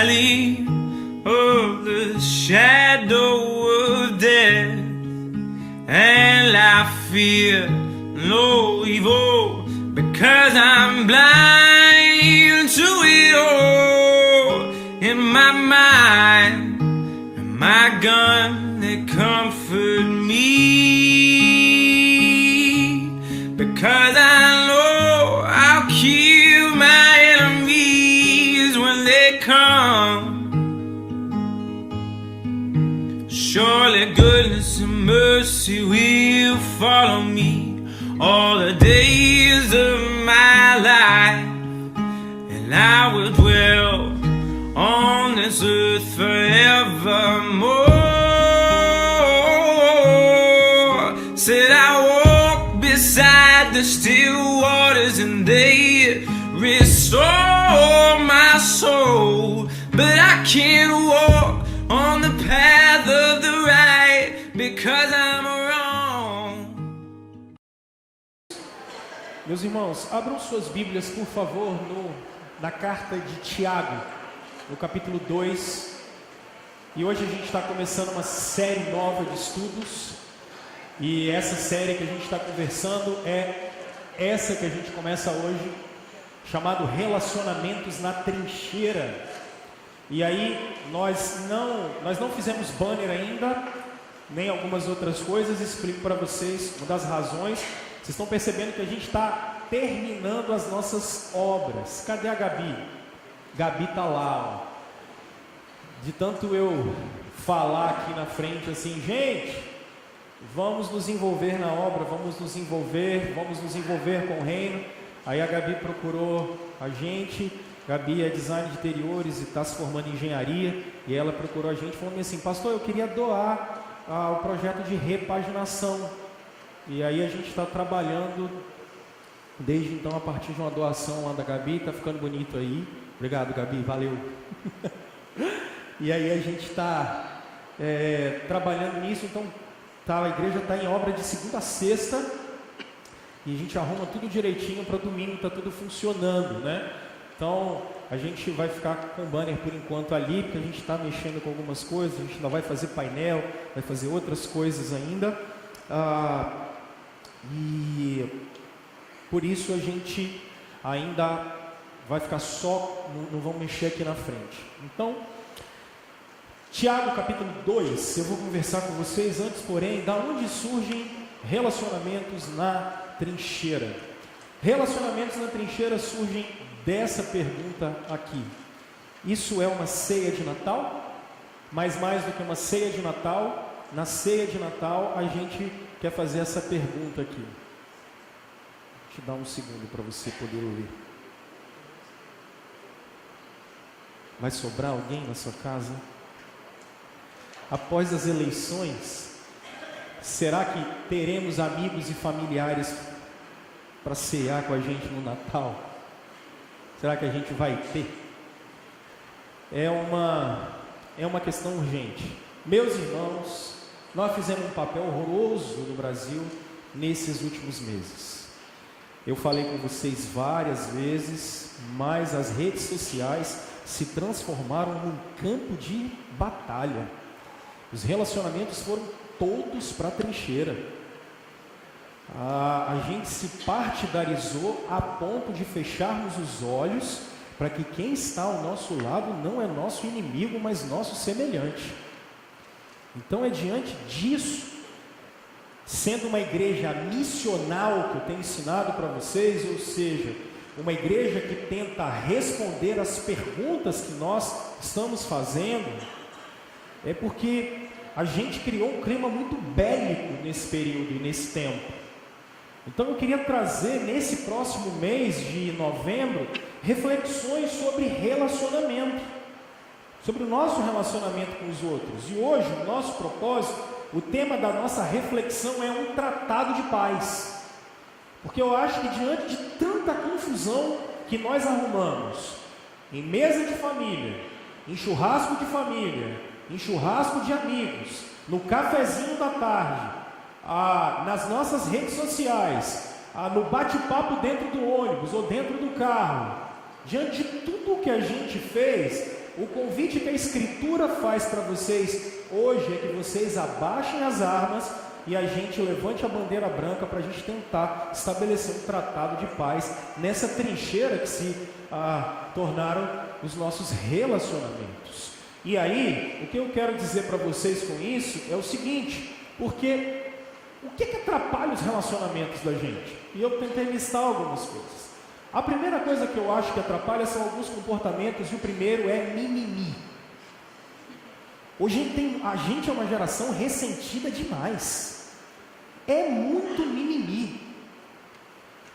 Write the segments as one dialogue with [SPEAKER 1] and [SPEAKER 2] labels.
[SPEAKER 1] valley of the shadow of death, and I fear no evil because I'm blind to it all. In my mind, and my gun that comfort me, because I know I'll kill my enemies when they come. Surely goodness and mercy will follow me all the days of my life, and I will dwell on this earth forevermore. Said I walk beside the still waters and they restore my soul, but I can't walk on the path of the right because I'm wrong.
[SPEAKER 2] Meus irmãos, abram suas Bíblias, por favor, na carta de Tiago, no capítulo 2. E hoje a gente está começando uma série nova de estudos. E essa série que a gente está conversando é essa que a gente começa hoje, chamado Relacionamentos na Trincheira. E aí, nós não fizemos banner ainda, nem algumas outras coisas. Explico para vocês uma das razões. Vocês estão percebendo que a gente está terminando as nossas obras. Cadê a Gabi? Gabi está lá, ó. De tanto eu falar aqui na frente assim, gente, vamos nos envolver na obra, vamos nos envolver com o reino. Aí a Gabi procurou a gente. Gabi é design de interiores e está se formando em engenharia, e ela procurou a gente falando assim, pastor, eu queria doar o projeto de repaginação. E aí a gente está trabalhando desde então a partir de uma doação lá da Gabi. Está ficando bonito aí. Obrigado, Gabi, valeu. E aí a gente está trabalhando nisso. Então a igreja está em obra de segunda a sexta, e a gente arruma tudo direitinho para domingo, está tudo funcionando, né? Então a gente vai ficar com o banner por enquanto ali, porque a gente está mexendo com algumas coisas. A gente ainda vai fazer painel, vai fazer outras coisas ainda. E por isso a gente ainda vai ficar só, não vamos mexer aqui na frente. Então, Tiago capítulo 2, eu vou conversar com vocês antes, porém, da onde surgem relacionamentos na trincheira. Relacionamentos na trincheira surgem dessa pergunta aqui. Isso é uma ceia de Natal? Mas mais do que uma ceia de Natal, na ceia de Natal a gente quer fazer essa pergunta aqui. Vou te dar um segundo para você poder ouvir. Vai sobrar alguém na sua casa? Após as eleições, será que teremos amigos e familiares para cear com a gente no Natal? Será que a gente vai ter? É uma questão urgente. Meus irmãos, nós fizemos um papel horroroso no Brasil nesses últimos meses. Eu falei com vocês várias vezes, mas as redes sociais se transformaram num campo de batalha. Os relacionamentos foram todos para a trincheira. A gente se partidarizou a ponto de fecharmos os olhos para que quem está ao nosso lado não é nosso inimigo, mas nosso semelhante. Então é diante disso, sendo uma igreja missional que eu tenho ensinado para vocês, ou seja, uma igreja que tenta responder às perguntas que nós estamos fazendo, é porque a gente criou um clima muito bélico nesse período e nesse tempo. Então eu queria trazer nesse próximo mês de novembro reflexões sobre relacionamento, sobre o nosso relacionamento com os outros. E hoje o nosso propósito, o tema da nossa reflexão é um tratado de paz. Porque eu acho que diante de tanta confusão que nós arrumamos em mesa de família, em churrasco de família, em churrasco de amigos, no cafezinho da tarde, nas nossas redes sociais, no bate-papo dentro do ônibus ou dentro do carro, diante de tudo que a gente fez, o convite que a Escritura faz para vocês hoje é que vocês abaixem as armas e a gente levante a bandeira branca para a gente tentar estabelecer um tratado de paz nessa trincheira que se tornaram os nossos relacionamentos. E aí, o que eu quero dizer para vocês com isso é o seguinte, porque o que atrapalha os relacionamentos da gente? E eu tentei listar algumas coisas. A primeira coisa que eu acho que atrapalha são alguns comportamentos, e o primeiro é mimimi. Hoje a gente é uma geração ressentida demais. É muito mimimi.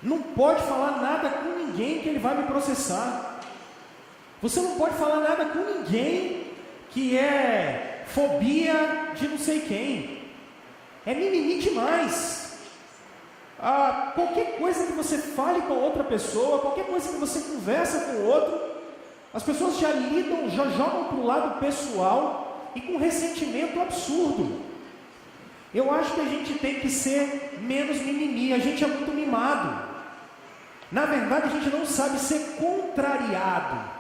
[SPEAKER 2] Não pode falar nada com ninguém que ele vai me processar. Você não pode falar nada com ninguém que é fobia de não sei quem. É mimimi demais. Qualquer coisa que você fale com outra pessoa, qualquer coisa que você conversa com o outro, as pessoas já jogam para o lado pessoal e com ressentimento absurdo. Eu acho que a gente tem que ser menos mimimi, a gente é muito mimado. Na verdade, a gente não sabe ser contrariado.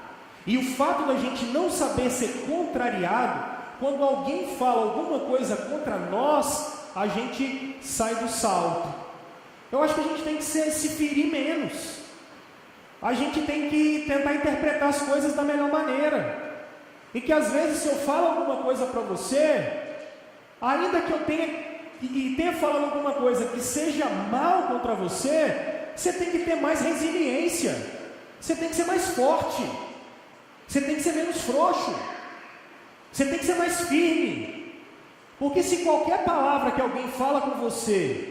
[SPEAKER 2] E o fato da gente não saber ser contrariado, quando alguém fala alguma coisa contra nós, a gente sai do salto. Eu acho que a gente tem que se ferir menos. A gente tem que tentar interpretar as coisas da melhor maneira. E que às vezes se eu falo alguma coisa para você, ainda que eu tenha falado alguma coisa que seja mal contra você, você tem que ter mais resiliência. Você tem que ser mais forte. Você tem que ser menos frouxo. Você tem que ser mais firme. Porque se qualquer palavra que alguém fala com você,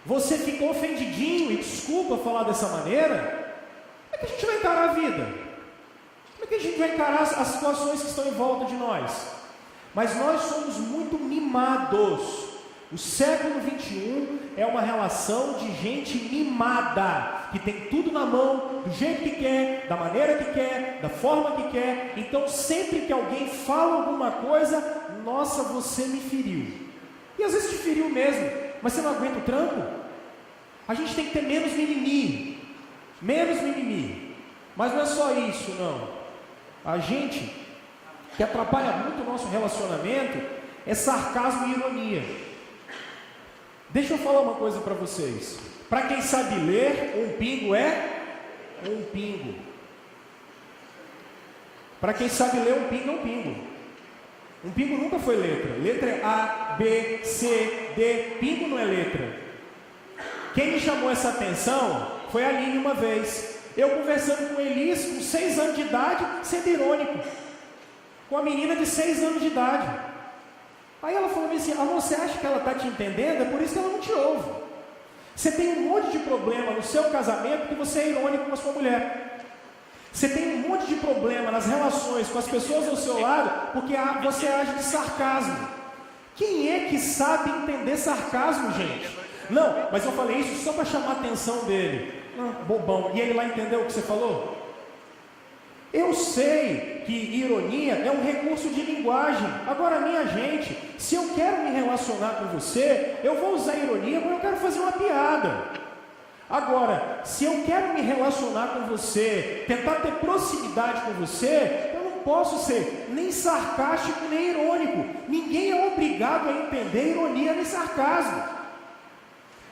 [SPEAKER 2] você ficou ofendidinho e desculpa falar dessa maneira, como é que a gente vai encarar a vida? Como é que a gente vai encarar as situações que estão em volta de nós? Mas nós somos muito mimados. O século 21 é uma relação de gente mimada, que tem tudo na mão, do jeito que quer, da maneira que quer, da forma que quer. Então sempre que alguém fala alguma coisa, nossa, você me feriu. E às vezes te feriu mesmo, mas você não aguenta o tranco? A gente tem que ter menos mimimi. Menos mimimi. Mas não é só isso, não. A gente, que atrapalha muito o nosso relacionamento, é sarcasmo e ironia. Deixa eu falar uma coisa para vocês. Para quem sabe ler, um pingo é um pingo. Para quem sabe ler, um pingo é um pingo. Um pingo nunca foi letra. Letra é A, B, C, D. Pingo não é letra. Quem me chamou essa atenção foi a Aline uma vez. Eu conversando com Elis, com 6 anos de idade, sendo irônico. Com a menina de 6 anos de idade. Aí ela falou assim, você acha que ela está te entendendo? É por isso que ela não te ouve. Você tem um monte de problema no seu casamento porque você é irônico com a sua mulher. Você tem um monte de problema nas relações com as pessoas ao seu lado porque você age de sarcasmo. Quem é que sabe entender sarcasmo, gente? Não, mas eu falei isso só para chamar a atenção dele. Bobão. E ele lá entendeu o que você falou? Eu sei que ironia é um recurso de linguagem. Agora, minha gente, se eu quero me relacionar com você, eu vou usar ironia quando eu quero fazer uma piada. Agora, se eu quero me relacionar com você, tentar ter proximidade com você, eu não posso ser nem sarcástico nem irônico. Ninguém é obrigado a entender ironia nem sarcasmo.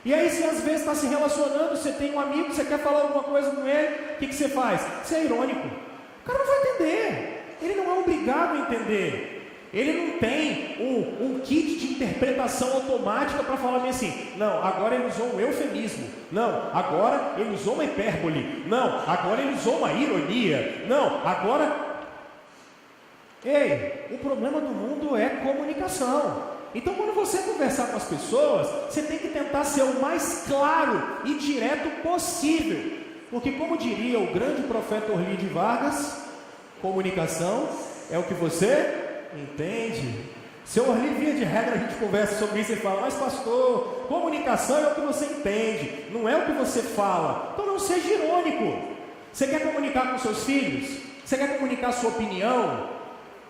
[SPEAKER 2] E aí, se às vezes está se relacionando, você tem um amigo, você quer falar alguma coisa com ele, o que você faz? Você é irônico. O cara não vai entender. Ele não é obrigado a entender. Ele não tem um kit de interpretação automática para falar assim, não, agora ele usou um eufemismo. Não, agora ele usou uma hipérbole. Não, agora ele usou uma ironia. Não, agora... Ei, o problema do mundo é comunicação. Então, quando você conversar com as pessoas, você tem que tentar ser o mais claro e direto possível. Porque, como diria o grande profeta Orlando de Vargas, comunicação é o que você entende. Seu Orlando, via de regra, a gente conversa sobre isso e fala, mas pastor, comunicação é o que você entende, não é o que você fala. Então não seja irônico. Você quer comunicar com seus filhos? Você quer comunicar a sua opinião?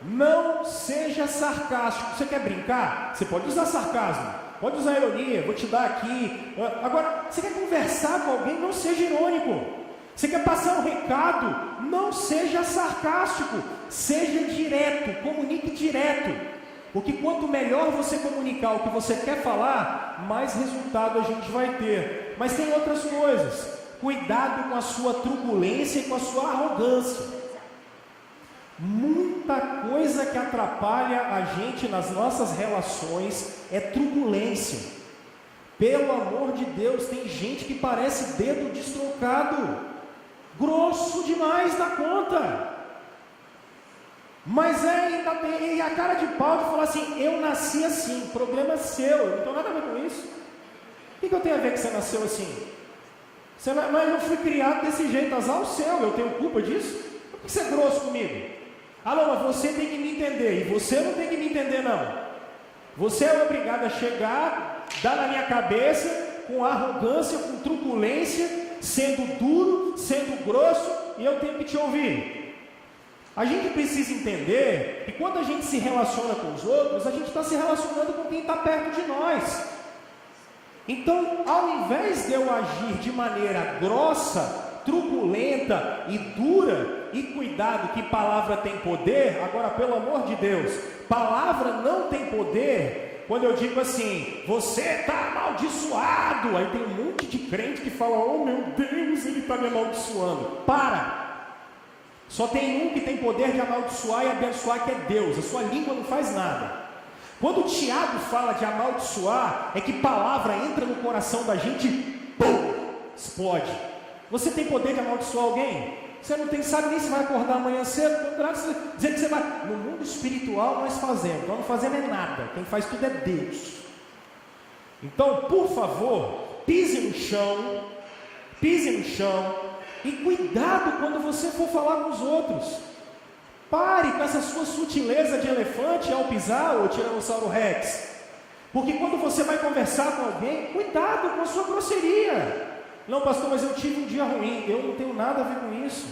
[SPEAKER 2] Não seja sarcástico. Você quer brincar? Você pode usar sarcasmo, pode usar ironia, vou te dar aqui. Agora, você quer conversar com alguém? Não seja irônico. Você quer passar um recado? Não seja sarcástico. seja direto, comunique direto. Porque quanto melhor você comunicar o que você quer falar, mais resultado a gente vai ter. Mas tem outras coisas. Cuidado com a sua truculência e com a sua arrogância. Muita coisa que atrapalha a gente nas nossas relações é truculência. Pelo amor de Deus, tem gente que parece dedo destrocado, grosso demais da conta. Mas ainda tem a cara de pau de falar assim: eu nasci assim, problema seu, eu não tenho nada a ver com isso. O que eu tenho a ver que você nasceu assim? Mas eu fui criado desse jeito, azar o céu, eu tenho culpa disso? Por que você é grosso comigo? Ah não, mas você tem que me entender, e você não tem que me entender não. Você é obrigado a chegar, dar na minha cabeça, com arrogância, com truculência, sendo duro, sendo grosso, e eu tenho que te ouvir. A gente precisa entender que quando a gente se relaciona com os outros, a gente está se relacionando com quem está perto de nós. Então, ao invés de eu agir de maneira grossa, truculenta e dura, e cuidado que palavra tem poder, agora pelo amor de Deus, palavra não tem poder, quando eu digo assim, você está amaldiçoado, aí tem um monte de crente que fala, oh meu Deus, ele está me amaldiçoando. Para! Só tem um que tem poder de amaldiçoar e abençoar, que é Deus. A sua língua não faz nada. Quando o Tiago fala de amaldiçoar, é que palavra entra no coração da gente, pum, explode. Você tem poder de amaldiçoar alguém? Você não tem, sabe nem se vai acordar amanhã cedo, dizer que você vai. No mundo espiritual nós fazemos, nós não fazemos é nada. Quem faz tudo é Deus. Então, por favor, pise no chão, e cuidado quando você for falar com os outros. Pare com essa sua sutileza de elefante ao pisar ou tiranossauro rex. Porque quando você vai conversar com alguém, cuidado com a sua grosseria. Não, pastor, mas eu tive um dia ruim. Eu não tenho nada a ver com isso.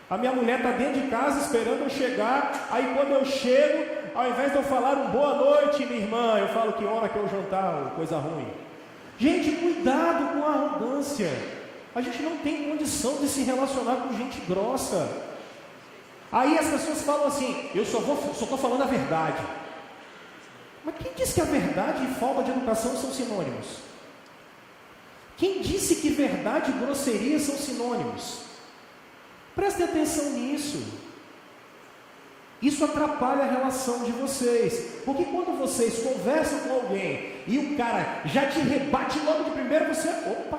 [SPEAKER 2] A minha mulher está dentro de casa esperando eu chegar. Aí quando eu chego, ao invés de eu falar um boa noite, minha irmã, eu falo que hora que é o jantar, coisa ruim. Gente, cuidado com a arrogância. A gente não tem condição de se relacionar com gente grossa. Aí as pessoas falam assim, eu só estou falando a verdade. Mas quem disse que a verdade e falta de educação são sinônimos? Quem disse que verdade e grosseria são sinônimos? Prestem atenção nisso. Isso atrapalha a relação de vocês. Porque quando vocês conversam com alguém e o cara já te rebate logo de primeiro, você, opa,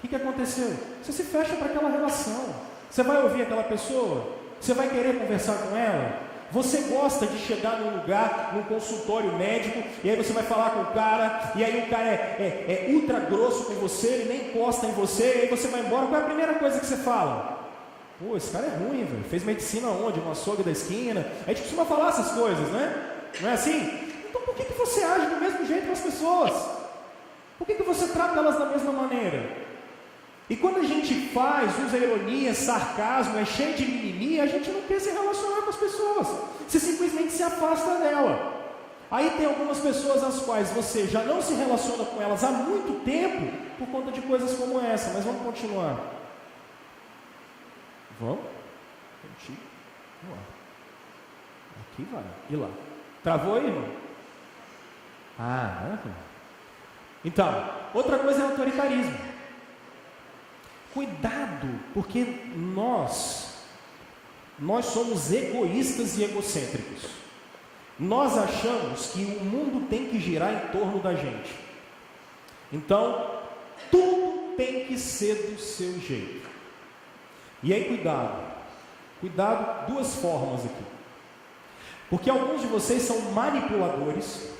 [SPEAKER 2] o que aconteceu? Você se fecha para aquela relação. Você vai ouvir aquela pessoa? Você vai querer conversar com ela? Você gosta de chegar num lugar, num consultório médico, e aí você vai falar com o cara, e aí o cara é ultra grosso com você, ele nem encosta em você, e aí você vai embora. Qual é a primeira coisa que você fala? Pô, esse cara é ruim, velho. Fez medicina onde? No açougue da esquina. A gente costuma falar essas coisas, né? Não é assim? Então por que você age do mesmo jeito com as pessoas? Por que você trata elas da mesma maneira? E quando a gente usa ironia, sarcasmo, é cheio de mimimi, a gente não quer se relacionar com as pessoas. Você simplesmente se afasta dela. Aí tem algumas pessoas às quais você já não se relaciona com elas há muito tempo, por conta de coisas como essa. Mas vamos continuar. Vamos? Continuar. Aqui vai. E lá? Travou aí, irmão? Então, outra coisa é autoritarismo. Cuidado, porque nós somos egoístas e egocêntricos. Nós achamos que o mundo tem que girar em torno da gente. Então, tudo tem que ser do seu jeito. E aí, cuidado, duas formas aqui. Porque alguns de vocês são manipuladores,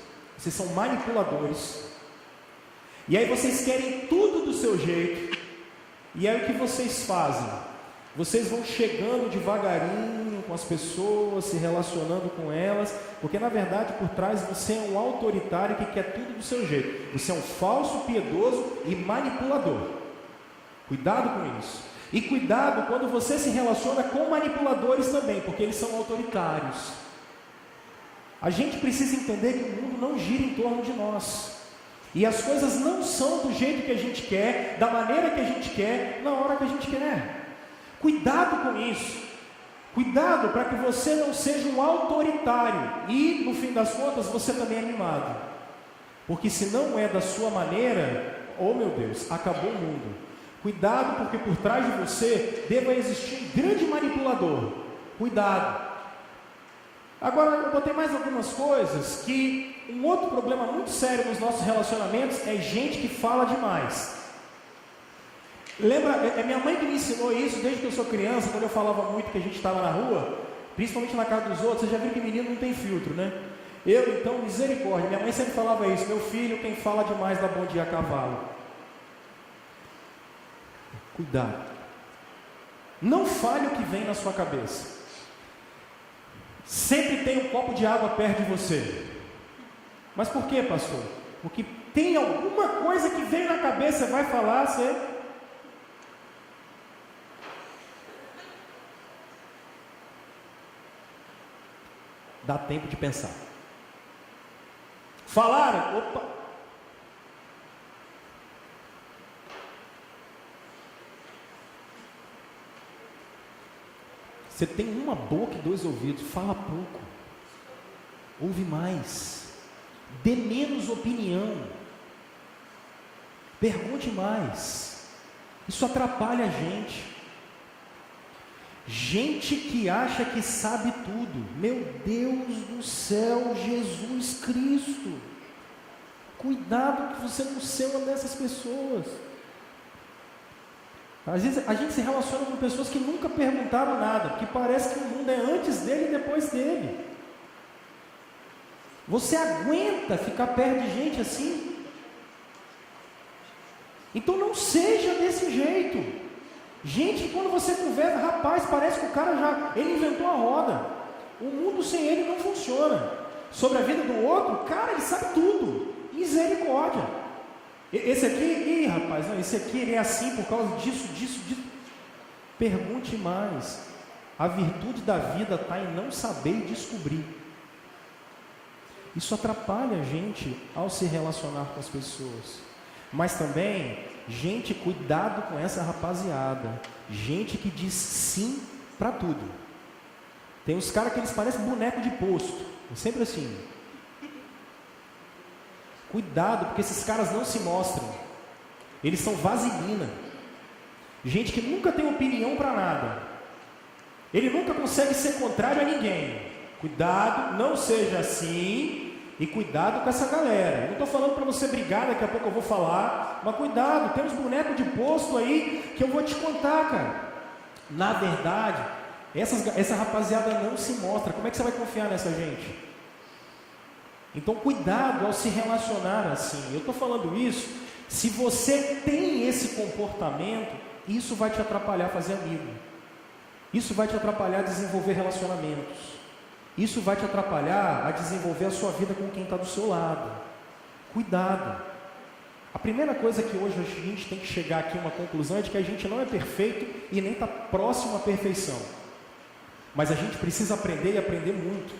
[SPEAKER 2] e aí vocês querem tudo do seu jeito. E aí o que vocês fazem? Vocês vão chegando devagarinho com as pessoas, se relacionando com elas, porque na verdade por trás você é um autoritário que quer tudo do seu jeito. Você é um falso piedoso e manipulador. Cuidado com isso. E cuidado quando você se relaciona com manipuladores também, porque eles são autoritários. A gente precisa entender que o mundo não gira em torno de nós. E as coisas não são do jeito que a gente quer, da maneira que a gente quer, na hora que a gente quer. Cuidado com isso. Cuidado para que você não seja um autoritário e, no fim das contas, você também é mimado. Porque se não é da sua maneira, oh meu Deus, acabou o mundo. Cuidado, porque por trás de você deva existir um grande manipulador. Cuidado. Agora, eu botei mais algumas coisas, que um outro problema muito sério nos nossos relacionamentos é gente que fala demais. Lembra, é minha mãe que me ensinou isso desde que eu sou criança, quando eu falava muito que a gente estava na rua, principalmente na casa dos outros. Você já viu que menino não tem filtro, né? Eu, então, misericórdia, minha mãe sempre falava isso: meu filho, quem fala demais dá bom dia a cavalo. Cuidado. Não fale o que vem na sua cabeça. Sempre tem um copo de água perto de você. Mas por quê, pastor? Porque tem alguma coisa que vem na cabeça, vai falar, você... Dá tempo de pensar. Falaram? Opa! Você tem uma boca e 2 ouvidos. Fala pouco. Ouve mais. Dê menos opinião. Pergunte mais. Isso atrapalha a gente. Gente que acha que sabe tudo. Meu Deus do céu, Jesus Cristo. Cuidado que você não seja uma dessas pessoas. Às vezes a gente se relaciona com pessoas que nunca perguntaram nada, porque parece que o mundo é antes dele e depois dele. Você aguenta ficar perto de gente assim? Então não seja desse jeito. Gente, quando você conversa, rapaz, parece que o cara ele inventou a roda. O mundo sem ele não funciona. Sobre a vida do outro, cara, ele sabe tudo. Misericórdia. Esse aqui, rapaz, não, esse aqui ele é assim por causa disso. Pergunte mais. A virtude da vida está em não saber e descobrir. Isso atrapalha a gente ao se relacionar com as pessoas. Mas também, gente, cuidado com essa rapaziada. Gente que diz sim para tudo. Tem uns caras que eles parecem boneco de posto. É sempre assim. Cuidado, porque esses caras não se mostram. Eles são vaselina. Gente que nunca tem opinião para nada. Ele nunca consegue ser contrário a ninguém. Cuidado, não seja assim. E cuidado com essa galera. Eu não estou falando para você brigar, daqui a pouco eu vou falar. Mas cuidado, tem uns bonecos de posto aí que eu vou te contar, cara. Na verdade, essa rapaziada não se mostra. Como é que você vai confiar nessa gente? Então cuidado ao se relacionar assim. Eu estou falando isso, se você tem esse comportamento, isso vai te atrapalhar a fazer amigo. Isso vai te atrapalhar a desenvolver relacionamentos. Isso vai te atrapalhar a desenvolver a sua vida com quem está do seu lado. Cuidado. A primeira coisa que hoje a gente tem que chegar aqui a uma conclusão é de que a gente não é perfeito e nem está próximo à perfeição. Mas a gente precisa aprender e aprender muito.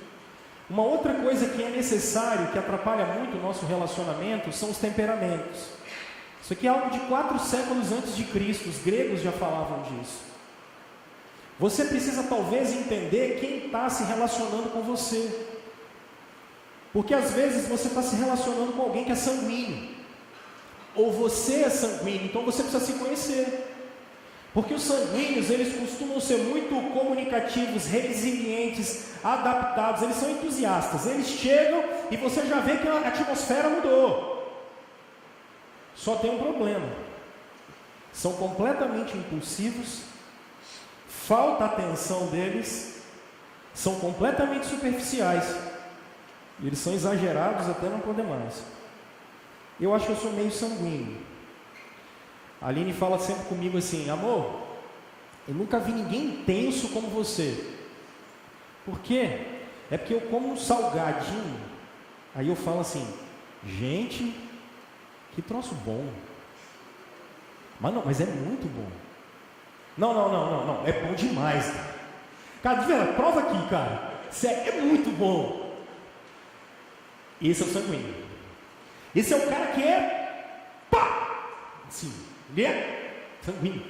[SPEAKER 2] Uma outra coisa que é necessário, que atrapalha muito o nosso relacionamento, são os temperamentos. Isso aqui é algo de 4 séculos antes de Cristo, os gregos já falavam disso. Você precisa talvez entender quem está se relacionando com você. Porque às vezes você está se relacionando com alguém que é sanguíneo. Ou você é sanguíneo, então você precisa se conhecer. Porque os sanguíneos, eles costumam ser muito comunicativos, resilientes, adaptados, eles são entusiastas. Eles chegam e você já vê que a atmosfera mudou. Só tem um problema. São completamente impulsivos, falta a atenção deles, são completamente superficiais. Eles são exagerados até não poder mais. Eu acho que eu sou meio sanguíneo. A Aline fala sempre comigo assim: amor, eu nunca vi ninguém tenso como você. Por quê? É porque eu como um salgadinho. Aí eu falo assim: gente, que troço bom. Mas é muito bom. Não, é bom demais, cara. Cara, de verdade, prova aqui, cara. É muito bom. Esse é o sanguíneo. Esse é o cara que é pá! Sim, ele é sanguíneo.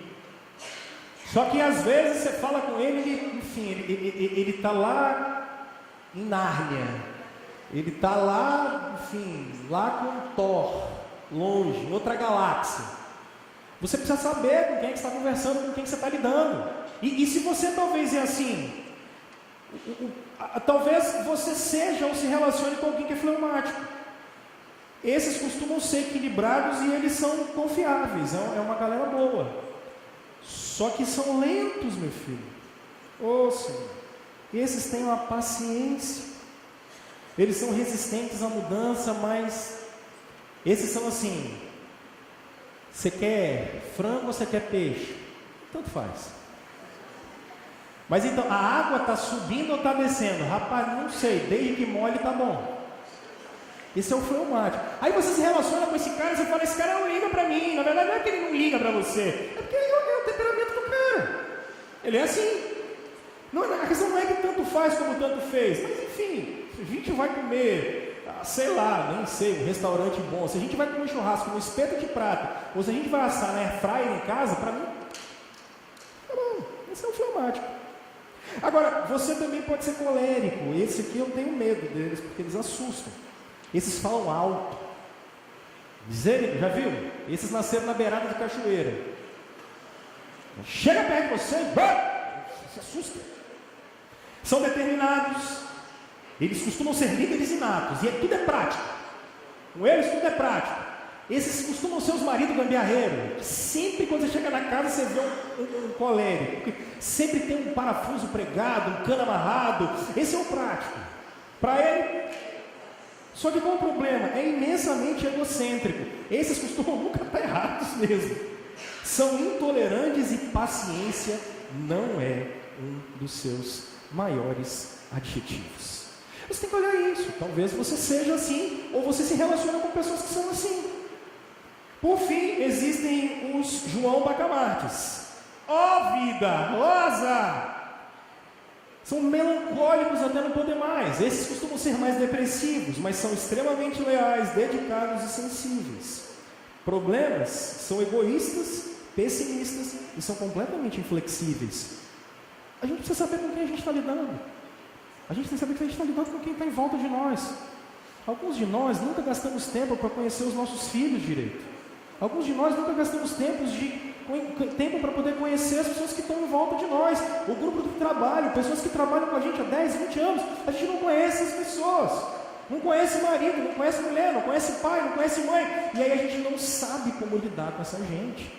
[SPEAKER 2] Só que às vezes você fala com ele, ele está lá em Nárnia. Ele está lá, lá com Thor, longe, em outra galáxia. Você precisa saber com quem é que você está conversando, com quem que você está lidando. E se você talvez é assim, talvez você seja ou se relacione com alguém que é fleumático. Esses costumam ser equilibrados e eles são confiáveis, é uma galera boa. Só que são lentos, meu filho. Ô Senhor, esses têm uma paciência. Eles são resistentes à mudança, mas esses são assim: você quer frango ou você quer peixe? Tanto faz. Mas então, a água está subindo ou está descendo? Rapaz, não sei, desde que molhe está bom. Esse é o fleumático. Aí você se relaciona com esse cara e você fala: esse cara não liga para mim. Na verdade não é que ele não liga para você, é porque é o temperamento do cara. Ele é assim. Não, a questão não é que tanto faz como tanto fez. Mas enfim, se a gente vai comer, sei lá, nem sei, um restaurante bom, se a gente vai comer um churrasco no espeto de prata, ou se a gente vai assar na air fryer em casa, para mim, tá bom, esse é o fleumático. Agora, você também pode ser colérico. Esse aqui eu tenho medo deles, porque eles assustam. Esses falam alto. Misericórdia, já viu? Esses nasceram na beirada de cachoeira. Chega perto de você, se assusta. São determinados. Eles costumam ser líderes inatos. E tudo é prático. Com eles tudo é prático. Esses costumam ser os maridos gambiarreiros. Sempre quando você chega na casa você vê um colérico. Sempre tem um parafuso pregado, um cano amarrado. Esse é o prático. Para ele. Só que qual o problema? É imensamente egocêntrico. Esses costumam nunca estar errados mesmo. São intolerantes e paciência não é um dos seus maiores adjetivos. Você tem que olhar isso. Talvez você seja assim, ou você se relaciona com pessoas que são assim. Por fim, existem os João Bacamartes. Ó vida, rosa! São melancólicos até não poder mais. Esses costumam ser mais depressivos, mas são extremamente leais, dedicados e sensíveis. Problemas são egoístas, pessimistas e são completamente inflexíveis. A gente precisa saber com quem a gente está lidando. A gente tem que saber que a gente está lidando com quem está em volta de nós. Alguns de nós nunca gastamos tempo para conhecer os nossos filhos direito. Alguns de nós nunca gastamos tempo para poder conhecer as pessoas que estão em volta de nós. O grupo do trabalho, pessoas que trabalham com a gente há 10, 20 anos, a gente não conhece as pessoas. Não conhece marido, não conhece mulher, não conhece pai, não conhece mãe. E aí a gente não sabe como lidar com essa gente.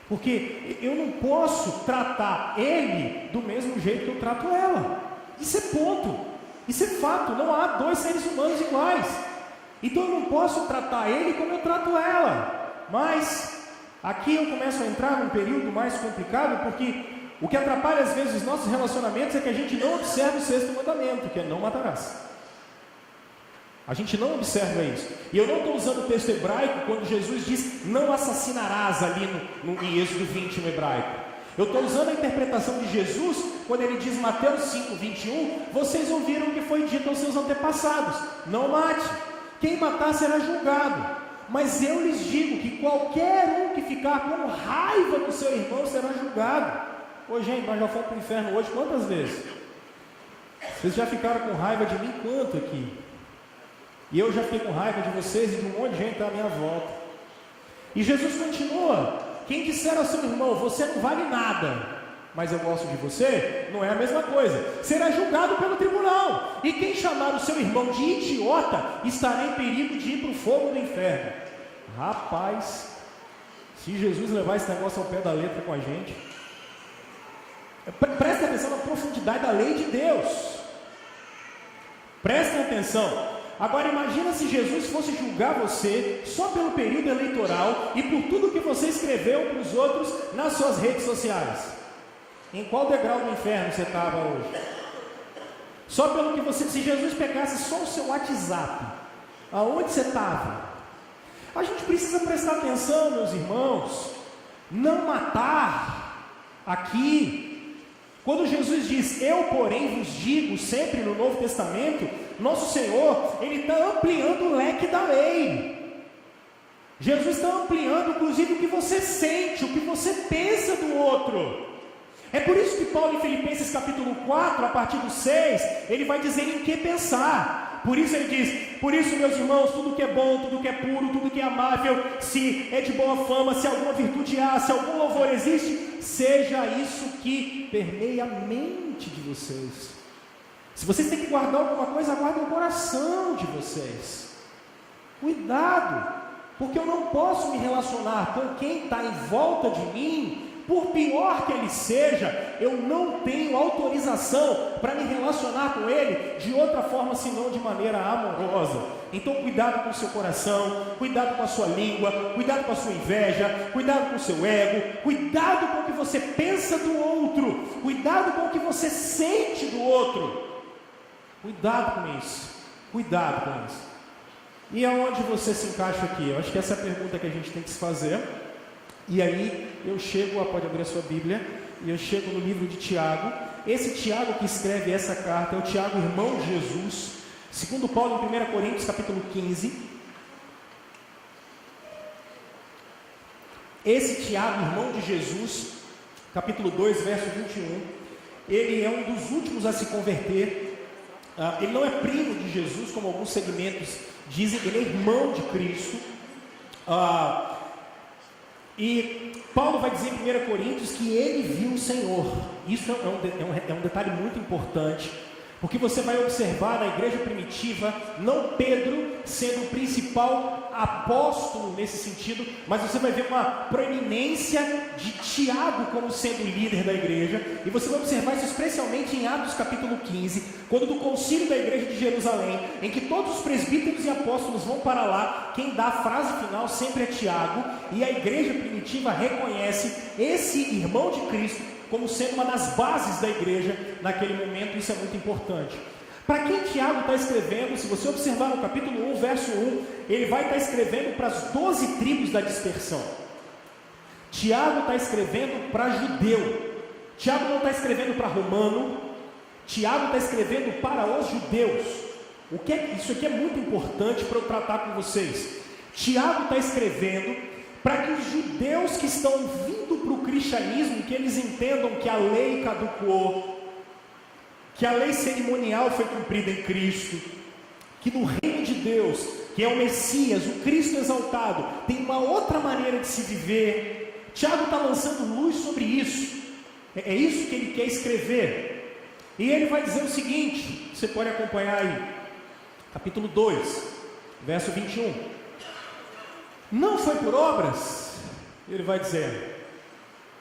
[SPEAKER 2] Porque eu não posso tratar ele do mesmo jeito que eu trato ela. Isso é ponto. Isso é fato. Não há dois seres humanos iguais. Então eu não posso tratar ele como eu trato ela. Mas aqui eu começo a entrar num período mais complicado, porque o que atrapalha às vezes os nossos relacionamentos é que a gente não observa o sexto mandamento, que é não matarás. A gente não observa isso. E eu não estou usando o texto hebraico quando Jesus diz não assassinarás ali em Êxodo 20 no hebraico. Eu estou usando a interpretação de Jesus quando ele diz Mateus 5, 21, vocês ouviram o que foi dito aos seus antepassados, não mate, quem matar será julgado. Mas eu lhes digo que qualquer um que ficar com raiva do seu irmão será julgado. Ô gente, nós já fomos para o inferno hoje quantas vezes? Vocês já ficaram com raiva de mim quanto aqui? E eu já fiquei com raiva de vocês e de um monte de gente à minha volta. E Jesus continua: quem disser ao seu irmão, você não vale nada, mas eu gosto de você, não é a mesma coisa, será julgado pelo tribunal. E quem chamar o seu irmão de idiota, estará em perigo de ir para o fogo do inferno. Rapaz, se Jesus levar esse negócio ao pé da letra com a gente, prestem atenção na profundidade da lei de Deus. Prestem atenção. Agora imagina se Jesus fosse julgar você só pelo período eleitoral e por tudo que você escreveu para os outros nas suas redes sociais. Em qual degrau do inferno você estava hoje? Só pelo que você... Se Jesus pegasse só o seu WhatsApp, aonde você estava? A gente precisa prestar atenção, meus irmãos. Não matar aqui. Quando Jesus diz, eu porém vos digo, sempre no Novo Testamento, nosso Senhor, Ele está ampliando o leque da lei. Jesus está ampliando, inclusive, o que você sente, o que você pensa do outro. É por isso que Paulo, em Filipenses capítulo 4, a partir do 6, ele vai dizer em que pensar. Por isso ele diz: por isso, meus irmãos, tudo que é bom, tudo que é puro, tudo que é amável, se é de boa fama, se alguma virtude há, se algum louvor existe, seja isso que permeia a mente de vocês. Se vocês têm que guardar alguma coisa, guardem o coração de vocês. Cuidado, porque eu não posso me relacionar com quem está em volta de mim. Por pior que ele seja, eu não tenho autorização para me relacionar com ele de outra forma, senão de maneira amorosa. Então cuidado com o seu coração, cuidado com a sua língua, cuidado com a sua inveja, cuidado com o seu ego, cuidado com o que você pensa do outro, cuidado com o que você sente do outro. Cuidado com isso, cuidado com isso. E aonde você se encaixa aqui? Eu acho que essa é a pergunta que a gente tem que se fazer. E aí eu chego, pode abrir a sua Bíblia, e eu chego no livro de Tiago. Esse Tiago que escreve essa carta é o Tiago, irmão de Jesus, segundo Paulo em 1 Coríntios capítulo 15. Esse Tiago, irmão de Jesus, capítulo 2, verso 21, ele é um dos últimos a se converter. Ele não é primo de Jesus, como alguns segmentos dizem, ele é irmão de Cristo. E Paulo vai dizer em 1 Coríntios que ele viu o Senhor. Isso é um detalhe muito importante, porque você vai observar na igreja primitiva, não Pedro sendo o principal apóstolo nesse sentido, mas você vai ver uma proeminência de Tiago como sendo o líder da igreja, e você vai observar isso especialmente em Atos capítulo 15, quando do concílio da igreja de Jerusalém, em que todos os presbíteros e apóstolos vão para lá, quem dá a frase final sempre é Tiago, e a igreja primitiva reconhece esse irmão de Cristo como sendo uma das bases da igreja naquele momento. Isso é muito importante. Para quem Tiago está escrevendo, se você observar no capítulo 1, verso 1, ele vai estar escrevendo para as 12 tribos da dispersão. Tiago está escrevendo para judeu. Tiago não está escrevendo para romano. Tiago está escrevendo para os judeus. Isso aqui é muito importante para eu tratar com vocês. Tiago está escrevendo para que os judeus que estão vindo para o cristianismo, que eles entendam que a lei caducou, que a lei cerimonial foi cumprida em Cristo, que no reino de Deus, que é o Messias, o Cristo exaltado, tem uma outra maneira de se viver. Tiago está lançando luz sobre isso. É isso que ele quer escrever. E ele vai dizer o seguinte, você pode acompanhar aí, capítulo 2, verso 21. Não foi por obras, ele vai dizer,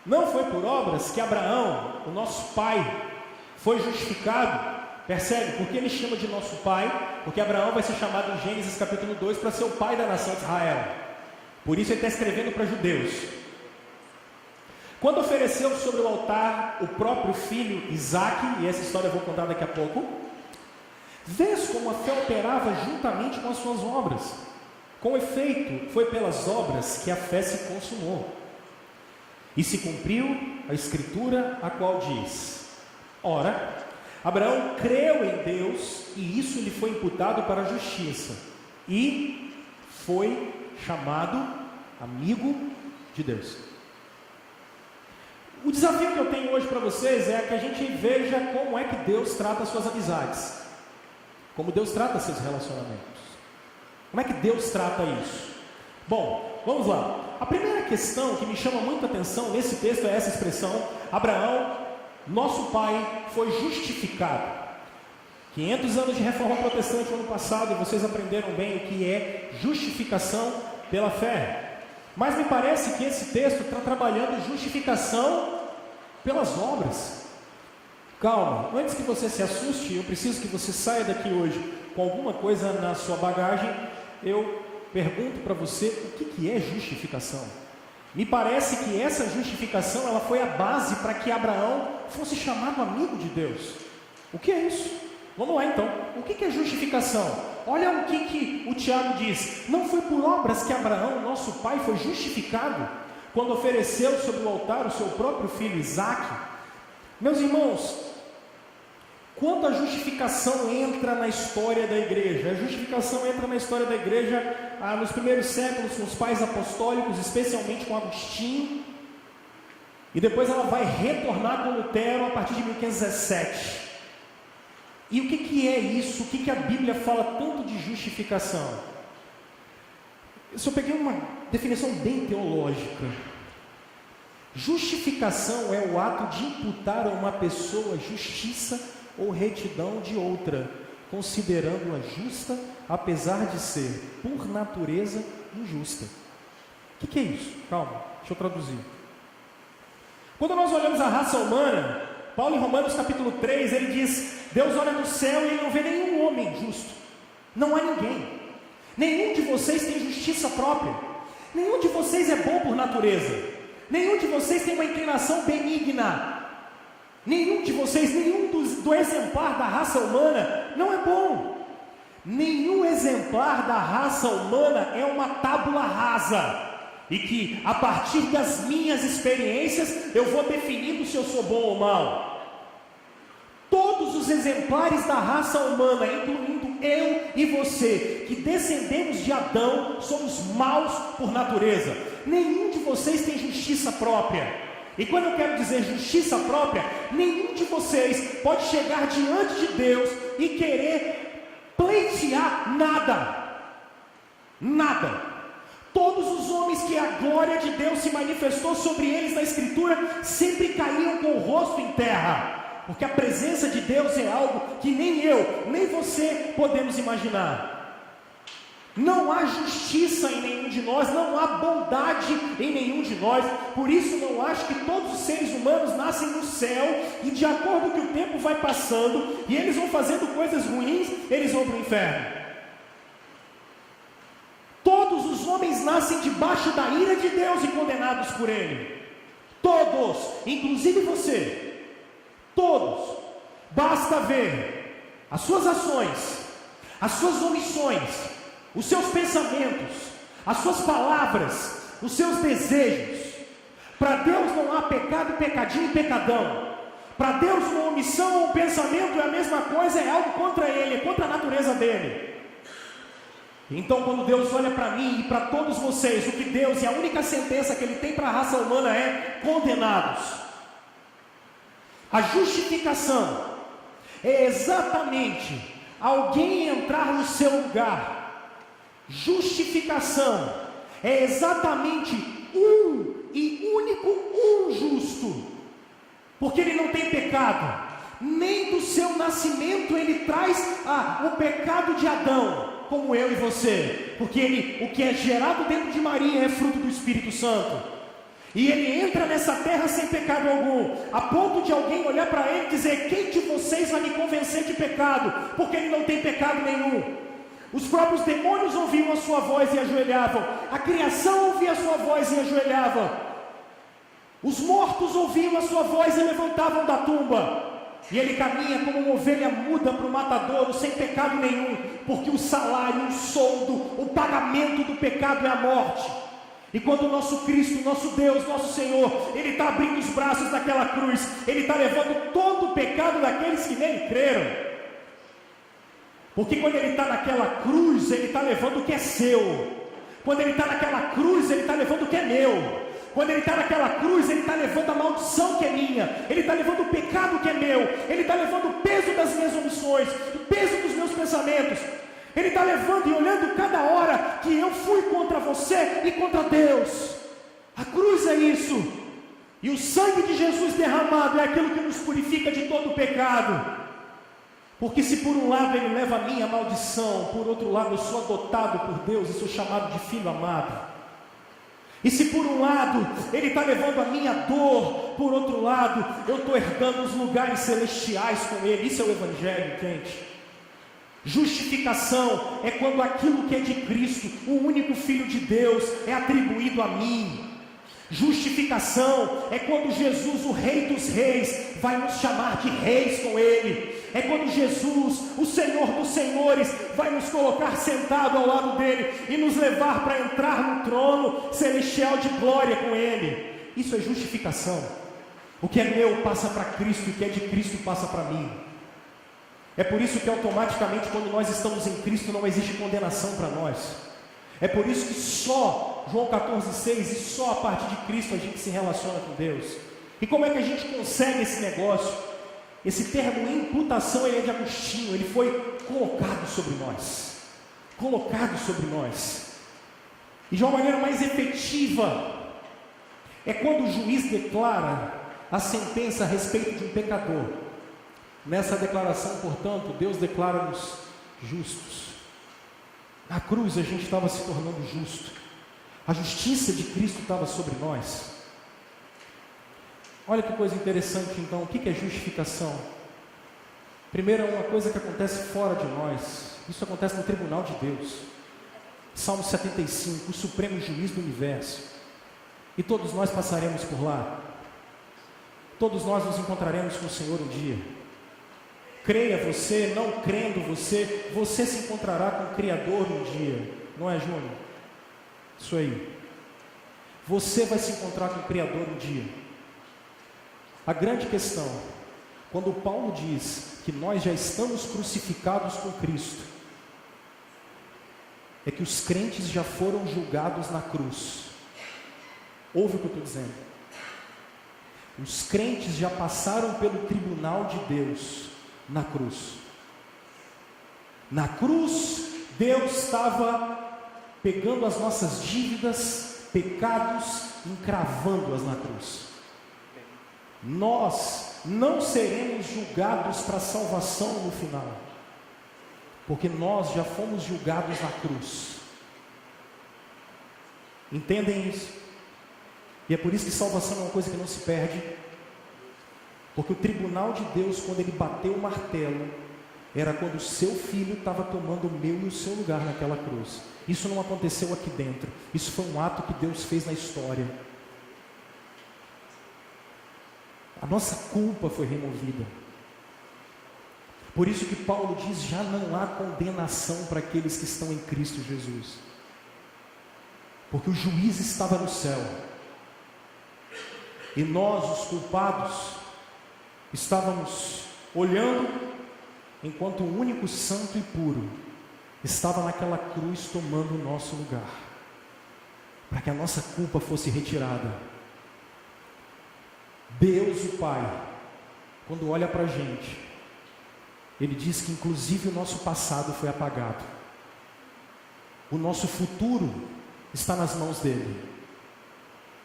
[SPEAKER 2] não foi por obras que Abraão, o nosso pai, foi justificado. Percebe? Porque ele chama de nosso pai? Porque Abraão vai ser chamado em Gênesis capítulo 2 para ser o pai da nação de Israel. Por isso ele está escrevendo para judeus. Quando ofereceu sobre o altar o próprio filho Isaque, e essa história eu vou contar daqui a pouco, vês como a fé operava juntamente com as suas obras. Com efeito, foi pelas obras que a fé se consumou. E se cumpriu a escritura, a qual diz: ora, Abraão creu em Deus, e isso lhe foi imputado para a justiça, e foi chamado amigo de Deus. O desafio que eu tenho hoje para vocês é que a gente veja como é que Deus trata as suas amizades, como Deus trata seus relacionamentos. Como é que Deus trata isso? Bom, vamos lá. A primeira questão que me chama muita atenção nesse texto é essa expressão: Abraão, nosso pai, foi justificado. 500 anos de reforma protestante no ano passado, e vocês aprenderam bem o que é justificação pela fé. Mas me parece que esse texto está trabalhando justificação pelas obras. Calma, antes que você se assuste, eu preciso que você saia daqui hoje com alguma coisa na sua bagagem. Eu pergunto para você, o que é justificação? Me parece que essa justificação ela foi a base para que Abraão fosse chamado amigo de Deus. O que é isso? Vamos lá então. O que é justificação? Olha o que o Tiago diz. Não foi por obras que Abraão, nosso pai, foi justificado quando ofereceu sobre o altar o seu próprio filho Isaque. Meus irmãos, quando a justificação entra na história da igreja, a justificação entra na história da igreja nos primeiros séculos com os pais apostólicos, especialmente com Agostinho. E depois ela vai retornar com Lutero a partir de 1517. E o que é isso? O que a Bíblia fala tanto de justificação? Eu só peguei uma definição bem teológica. Justificação é o ato de imputar a uma pessoa justiça ou retidão de outra, considerando-a justa, apesar de ser, por natureza, injusta. O que é isso? Calma, deixa eu traduzir. Quando nós olhamos a raça humana, Paulo em Romanos capítulo 3, ele diz: Deus olha no céu e ele não vê nenhum homem justo. Não há ninguém. Nenhum de vocês tem justiça própria. Nenhum de vocês é bom por natureza. Nenhum de vocês tem uma inclinação benigna. Nenhum de vocês, do exemplar da raça humana não é bom. Nenhum exemplar da raça humana é uma tábula rasa. E que a partir das minhas experiências eu vou definindo se eu sou bom ou mal. Todos os exemplares da raça humana, incluindo eu e você, que descendemos de Adão, somos maus por natureza. Nenhum de vocês tem justiça própria. E quando eu quero dizer justiça própria, nenhum de vocês pode chegar diante de Deus e querer pleitear nada. Nada. Todos os homens que a glória de Deus se manifestou sobre eles na Escritura sempre caíam com o rosto em terra. Porque a presença de Deus é algo que nem eu, nem você podemos imaginar. Não há justiça em nenhum de nós, não há bondade em nenhum de nós. Por isso não acho que todos os seres humanos nascem no céu e de acordo com que o tempo vai passando e eles vão fazendo coisas ruins, eles vão para o inferno. Todos os homens nascem debaixo da ira de Deus e condenados por Ele. Todos, inclusive você. Todos. Basta ver as suas ações, as suas omissões, os seus pensamentos, as suas palavras, os seus desejos. Para Deus não há pecado, pecadinho e pecadão. Para Deus uma omissão ou um pensamento é a mesma coisa, é algo contra Ele, é contra a natureza dEle. Então quando Deus olha para mim e para todos vocês, o que Deus e a única sentença que Ele tem para a raça humana é condenados. A justificação é exatamente alguém entrar no seu lugar. Justificação é exatamente um e único justo, porque ele não tem pecado, nem do seu nascimento ele traz o pecado de Adão, como eu e você, porque o que é gerado dentro de Maria é fruto do Espírito Santo. E ele entra nessa terra sem pecado algum, a ponto de alguém olhar para ele e dizer: quem de vocês vai me convencer de pecado? Porque ele não tem pecado nenhum. Os próprios demônios ouviam a sua voz e ajoelhavam. A criação ouvia a sua voz e ajoelhava. Os mortos ouviam a sua voz e levantavam da tumba. E ele caminha como uma ovelha muda para o matadouro, sem pecado nenhum, porque o salário, o soldo, o pagamento do pecado é a morte. E quando o nosso Cristo, nosso Deus, nosso Senhor, Ele está abrindo os braços daquela cruz, Ele está levando todo o pecado daqueles que nele creram. Porque quando Ele está naquela cruz, Ele está levando o que é seu. Quando Ele está naquela cruz, Ele está levando o que é meu. Quando Ele está naquela cruz, Ele está levando a maldição que é minha. Ele está levando o pecado que é meu. Ele está levando o peso das minhas omissões, o peso dos meus pensamentos. Ele está levando e olhando cada hora que eu fui contra você e contra Deus. A cruz é isso. E o sangue de Jesus derramado é aquilo que nos purifica de todo o pecado. Porque se por um lado Ele leva a minha maldição, por outro lado eu sou adotado por Deus e sou chamado de filho amado. E se por um lado Ele está levando a minha dor, por outro lado eu estou herdando os lugares celestiais com Ele. Isso é o Evangelho, gente. Justificação é quando aquilo que é de Cristo, o único Filho de Deus, é atribuído a mim. Justificação é quando Jesus, o Rei dos Reis, vai nos chamar de reis com Ele. É quando Jesus, o Senhor dos Senhores, vai nos colocar sentado ao lado dEle e nos levar para entrar no trono celestial de glória com Ele. Isso é justificação. O que é meu passa para Cristo, e o que é de Cristo passa para mim. É por isso que automaticamente quando nós estamos em Cristo não existe condenação para nós. É por isso que só João 14,6 e só a partir de Cristo a gente se relaciona com Deus. E como é que a gente consegue esse negócio? Esse termo imputação, ele é de Agostinho, ele foi colocado sobre nós. Colocado sobre nós. E de uma maneira mais efetiva, é quando o juiz declara a sentença a respeito de um pecador. Nessa declaração, portanto, Deus declara-nos justos. Na cruz a gente estava se tornando justo. A justiça de Cristo estava sobre nós. Olha que coisa interessante então, o que é justificação? Primeiro, é uma coisa que acontece fora de nós. Isso acontece no tribunal de Deus. Salmo 75, o supremo juiz do universo. E todos nós passaremos por lá. Todos nós nos encontraremos com o Senhor um dia. Creia você, não crendo você, você se encontrará com o Criador um dia. Não é, Júnior? Isso aí. Você vai se encontrar com o Criador um dia. A grande questão, quando Paulo diz que nós já estamos crucificados com Cristo, é que os crentes já foram julgados na cruz. Ouve o que eu estou dizendo. Os crentes já passaram pelo tribunal de Deus na cruz. Na cruz, Deus estava pegando as nossas dívidas, pecados, encravando-as na cruz. Nós não seremos julgados para salvação no final, porque nós já fomos julgados na cruz. Entendem isso? E é por isso que salvação é uma coisa que não se perde, porque o tribunal de Deus, quando ele bateu o martelo, era quando o seu filho estava tomando o meu e o seu lugar naquela cruz. Isso não aconteceu aqui dentro, isso foi um ato que Deus fez na história. A nossa culpa foi removida. Por isso que Paulo diz, já não há condenação para aqueles que estão em Cristo Jesus. Porque o juiz estava no céu. E nós, os culpados, estávamos olhando, enquanto o único santo e puro estava naquela cruz tomando o nosso lugar, para que a nossa culpa fosse retirada. Deus, o Pai, quando olha para a gente, Ele diz que inclusive o nosso passado foi apagado. O nosso futuro está nas mãos dEle.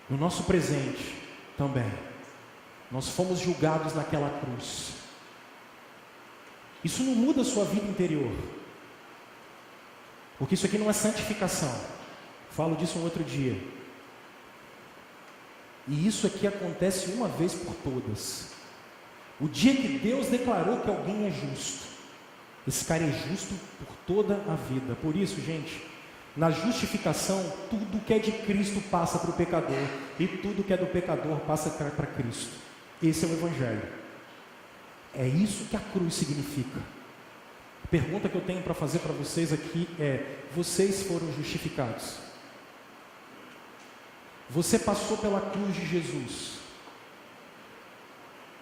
[SPEAKER 2] O nosso presente também. Nós fomos julgados naquela cruz. Isso não muda a sua vida interior, porque isso aqui não é santificação. Falo disso um outro dia. E isso aqui acontece uma vez por todas. O dia que Deus declarou que alguém é justo, esse cara é justo por toda a vida. Por isso, gente, na justificação, tudo que é de Cristo passa para o pecador, e tudo que é do pecador passa para Cristo. Esse é o Evangelho. É isso que a cruz significa. A pergunta que eu tenho para fazer para vocês aqui é: vocês foram justificados? Você passou pela cruz de Jesus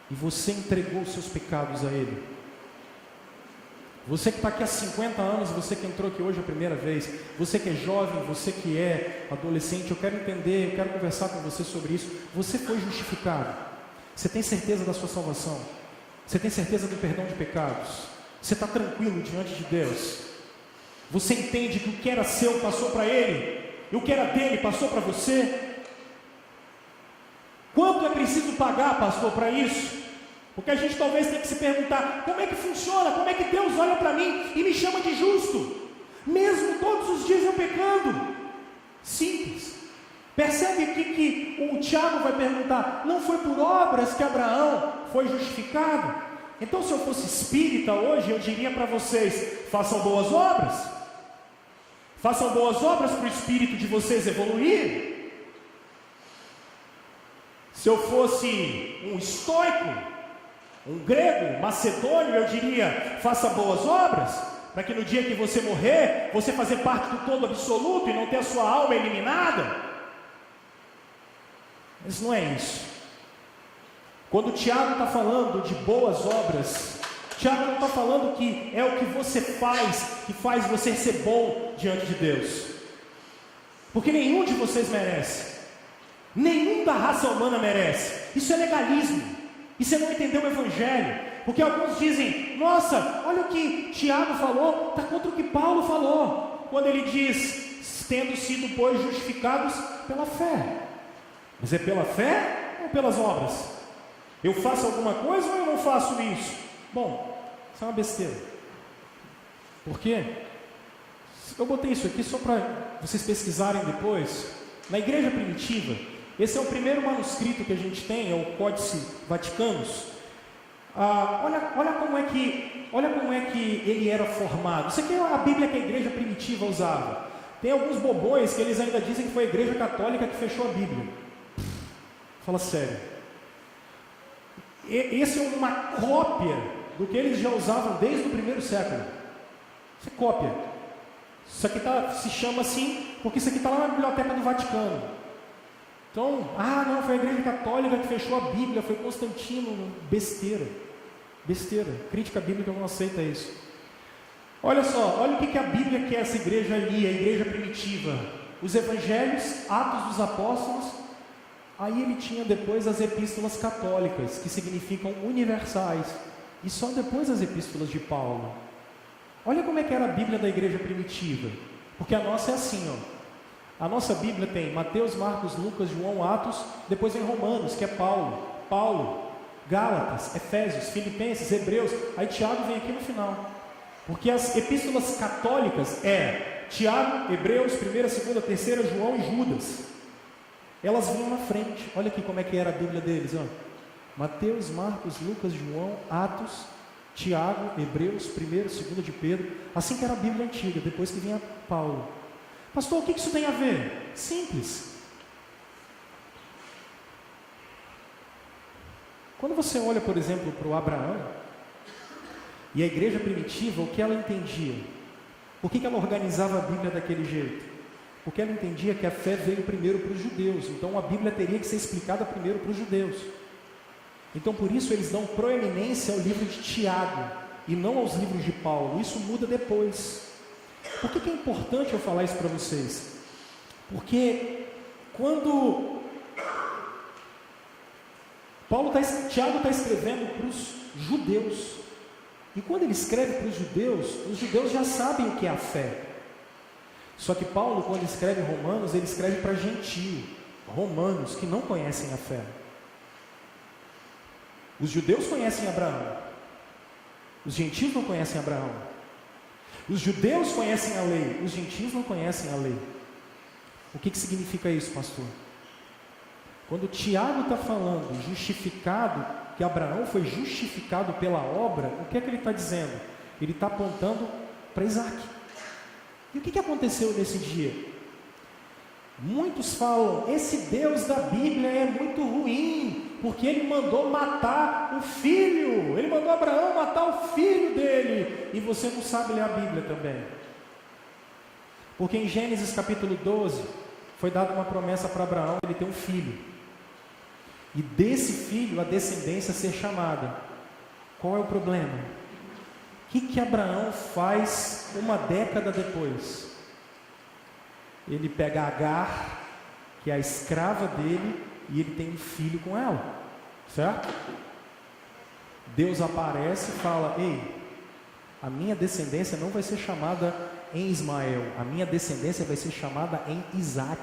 [SPEAKER 2] e você entregou os seus pecados a Ele. Você que está aqui há 50 anos, você que entrou aqui hoje a primeira vez, você que é jovem, você que é adolescente, eu quero entender, eu quero conversar com você sobre isso. Você foi justificado. Você tem certeza da sua salvação? Você tem certeza do perdão de pecados? Você está tranquilo diante de Deus? Você entende que o que era seu passou para Ele, e o que era dele passou para você? Quanto é preciso pagar, pastor, para isso? Porque a gente talvez tenha que se perguntar, como é que funciona? Como é que Deus olha para mim e me chama de justo? Mesmo todos os dias eu pecando. Simples. Percebe aqui que o Tiago vai perguntar, não foi por obras que Abraão foi justificado? Então, se eu fosse espírita hoje, eu diria para vocês, façam boas obras. Façam boas obras para o espírito de vocês evoluir. Se eu fosse um estoico, um grego, macedônio, eu diria, faça boas obras, para que no dia que você morrer, você fazer parte do todo absoluto e não ter a sua alma eliminada. Mas não é isso. Quando o Tiago está falando de boas obras, Tiago não está falando que é o que você faz, que faz você ser bom diante de Deus. Porque nenhum de vocês merece. Nenhum da raça humana merece. Isso é legalismo. E você não entendeu o Evangelho. Porque alguns dizem, nossa, olha o que Tiago falou, está contra o que Paulo falou. Quando ele diz, tendo sido, pois, justificados pela fé. Mas é pela fé ou pelas obras? Eu faço alguma coisa ou eu não faço isso? Bom, isso é uma besteira. Por quê? Eu botei isso aqui só para vocês pesquisarem depois. Na igreja primitiva, esse é o primeiro manuscrito que a gente tem, é o Códice Vaticanus. Olha como é que ele era formado. Isso aqui é a Bíblia que a igreja primitiva usava. Tem alguns bobões que eles ainda dizem que foi a igreja católica que fechou a Bíblia. Fala sério. Esse é uma cópia do que eles já usavam desde o primeiro século. Isso é cópia. Isso aqui se chama assim porque isso aqui está lá na biblioteca do Vaticano. Então, não, foi a igreja católica que fechou a Bíblia, foi Constantino. Besteira. Besteira. Crítica bíblica não aceita isso. Olha só, olha o que a Bíblia quer essa igreja ali, a igreja primitiva. Os evangelhos, Atos dos Apóstolos. Aí ele tinha depois as epístolas católicas, que significam universais. E só depois as epístolas de Paulo. Olha como é que era a Bíblia da igreja primitiva. Porque a nossa é assim, ó. A nossa Bíblia tem Mateus, Marcos, Lucas, João, Atos. Depois vem Romanos, que é Paulo, Gálatas, Efésios, Filipenses, Hebreus. Aí Tiago vem aqui no final. Porque as epístolas católicas Tiago, Hebreus, 1ª, 2ª, 3ª, João e Judas. Elas vinham na frente. Olha aqui como é que era a Bíblia deles, ó. Mateus, Marcos, Lucas, João, Atos, Tiago, Hebreus, 1ª, 2ª de Pedro. Assim que era a Bíblia antiga, depois que vinha Paulo. Pastor, o que isso tem a ver? Simples. Quando você olha, por exemplo, para o Abraão e a igreja primitiva, o que ela entendia? Por que ela organizava a Bíblia daquele jeito? Porque ela entendia que a fé veio primeiro para os judeus, então a Bíblia teria que ser explicada primeiro para os judeus. Então por isso eles dão proeminência ao livro de Tiago e não aos livros de Paulo. Isso muda depois. Por que é importante eu falar isso para vocês? Porque quando Tiago está escrevendo para os judeus, e quando ele escreve para os judeus já sabem o que é a fé. Só que Paulo, quando escreve Romanos, ele escreve para gentio, romanos que não conhecem a fé. Os judeus conhecem Abraão, os gentios não conhecem Abraão. Os judeus conhecem a lei, os gentios não conhecem a lei. O que significa isso, pastor? Quando Tiago está falando justificado, que Abraão foi justificado pela obra, o que é que ele está dizendo? Ele está apontando para Isaac. E o que aconteceu nesse dia? Muitos falam, esse Deus da Bíblia é muito ruim, porque ele mandou matar o filho, ele mandou Abraão matar o filho dele, e você não sabe ler a Bíblia também. Porque em Gênesis capítulo 12, foi dada uma promessa para Abraão, ele tem um filho, e desse filho a descendência ser chamada. Qual é o problema? O que Abraão faz uma década depois? Ele pega Agar, que é a escrava dele, e ele tem um filho com ela, certo? Deus aparece e fala, ei, a minha descendência não vai ser chamada em Ismael, a minha descendência vai ser chamada em Isaac.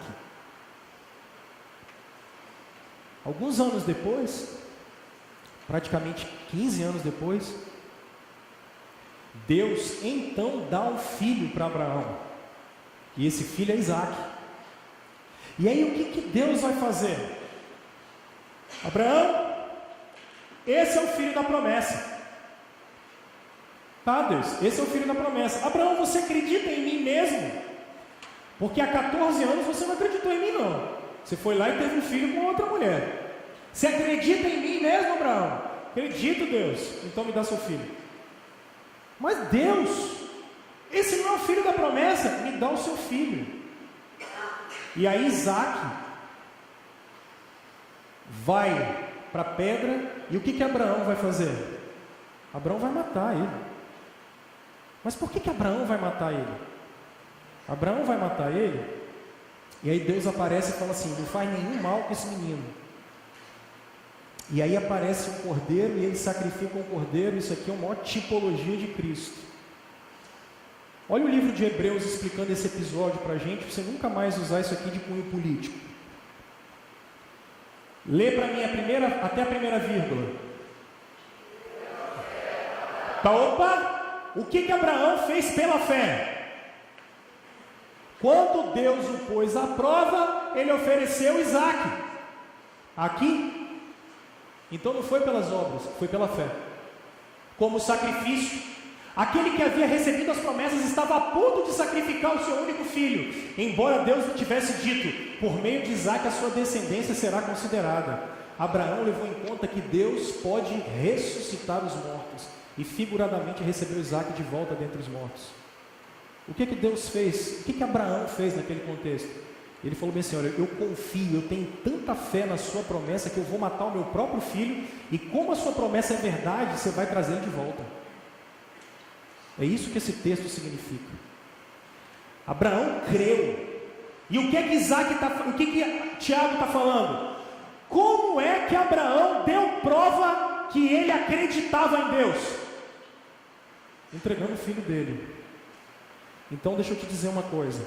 [SPEAKER 2] Alguns anos depois, praticamente 15 anos depois, Deus então dá um filho para Abraão, e esse filho é Isaac. E aí o que Deus vai fazer? Abraão, esse é o filho da promessa. Tá, Deus, esse é o filho da promessa. Abraão, você acredita em mim mesmo? Porque há 14 anos você não acreditou em mim não. Você foi lá e teve um filho com outra mulher. Você acredita em mim mesmo, Abraão? Acredito, Deus. Então me dá seu filho. Mas Deus, esse não é o filho da promessa. Me dá o seu filho. E aí Isaac vai para a pedra. E o que Abraão vai fazer? Abraão vai matar ele. Mas por que Abraão vai matar ele? Abraão vai matar ele. E aí Deus aparece e fala assim, não faz nenhum mal com esse menino. E aí aparece um cordeiro e eles sacrificam um cordeiro. Isso aqui é uma tipologia de Cristo. Olha o livro de Hebreus explicando esse episódio para a gente, para você nunca mais usar isso aqui de cunho político. Lê para mim até a primeira vírgula. Tá, opa! O que Abraão fez pela fé? Quando Deus o pôs à prova, ele ofereceu Isaque. Aqui. Então não foi pelas obras, foi pela fé. Como sacrifício. Aquele que havia recebido as promessas estava a ponto de sacrificar o seu único filho, embora Deus lhe tivesse dito: por meio de Isaque a sua descendência será considerada. Abraão levou em conta que Deus pode ressuscitar os mortos, e figuradamente recebeu Isaque de volta dentre os mortos. O que Deus fez? O que Abraão fez naquele contexto? Ele falou bem assim: olha, eu confio, eu tenho tanta fé na sua promessa que eu vou matar o meu próprio filho, e como a sua promessa é verdade, você vai trazer ele de volta. É isso que esse texto significa. Abraão creu. E o que Tiago está falando? Como é que Abraão deu prova que ele acreditava em Deus? Entregando o filho dele. Então deixa eu te dizer uma coisa.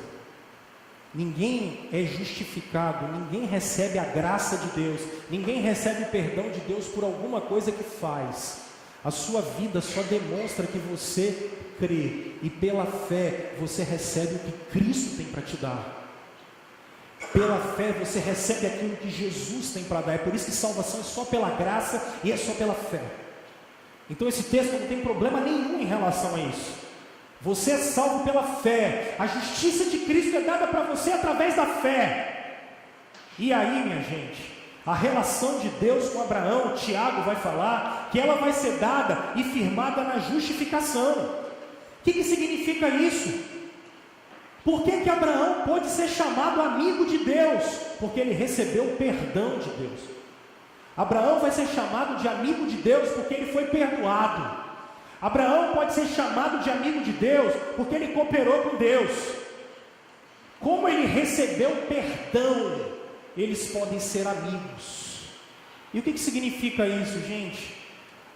[SPEAKER 2] Ninguém é justificado, ninguém recebe a graça de Deus, ninguém recebe o perdão de Deus por alguma coisa que faz. A sua vida só demonstra que você crê, e pela fé você recebe o que Cristo tem para te dar. Pela fé você recebe aquilo que Jesus tem para dar. É por isso que salvação é só pela graça e é só pela fé. Então esse texto não tem problema nenhum em relação a isso. Você é salvo pela fé. A justiça de Cristo é dada para você através da fé. E aí, minha gente, a relação de Deus com Abraão, Tiago vai falar que ela vai ser dada e firmada na justificação. O que significa isso? Por que Abraão pôde ser chamado amigo de Deus? Porque ele recebeu o perdão de Deus. Abraão vai ser chamado de amigo de Deus porque ele foi perdoado. Abraão pode ser chamado de amigo de Deus porque ele cooperou com Deus. Como ele recebeu perdão, eles podem ser amigos. E o que significa isso, gente?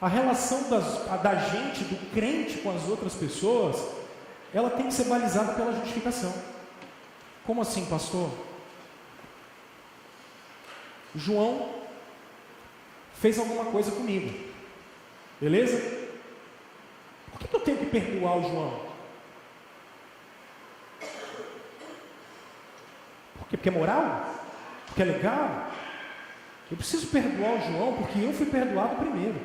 [SPEAKER 2] A relação da gente, do crente com as outras pessoas, ela tem que ser balizada pela justificação. Como assim, pastor? João fez alguma coisa comigo, beleza? Por que eu tenho que perdoar o João? Porque é moral? Porque é legal? Eu preciso perdoar o João porque eu fui perdoado primeiro.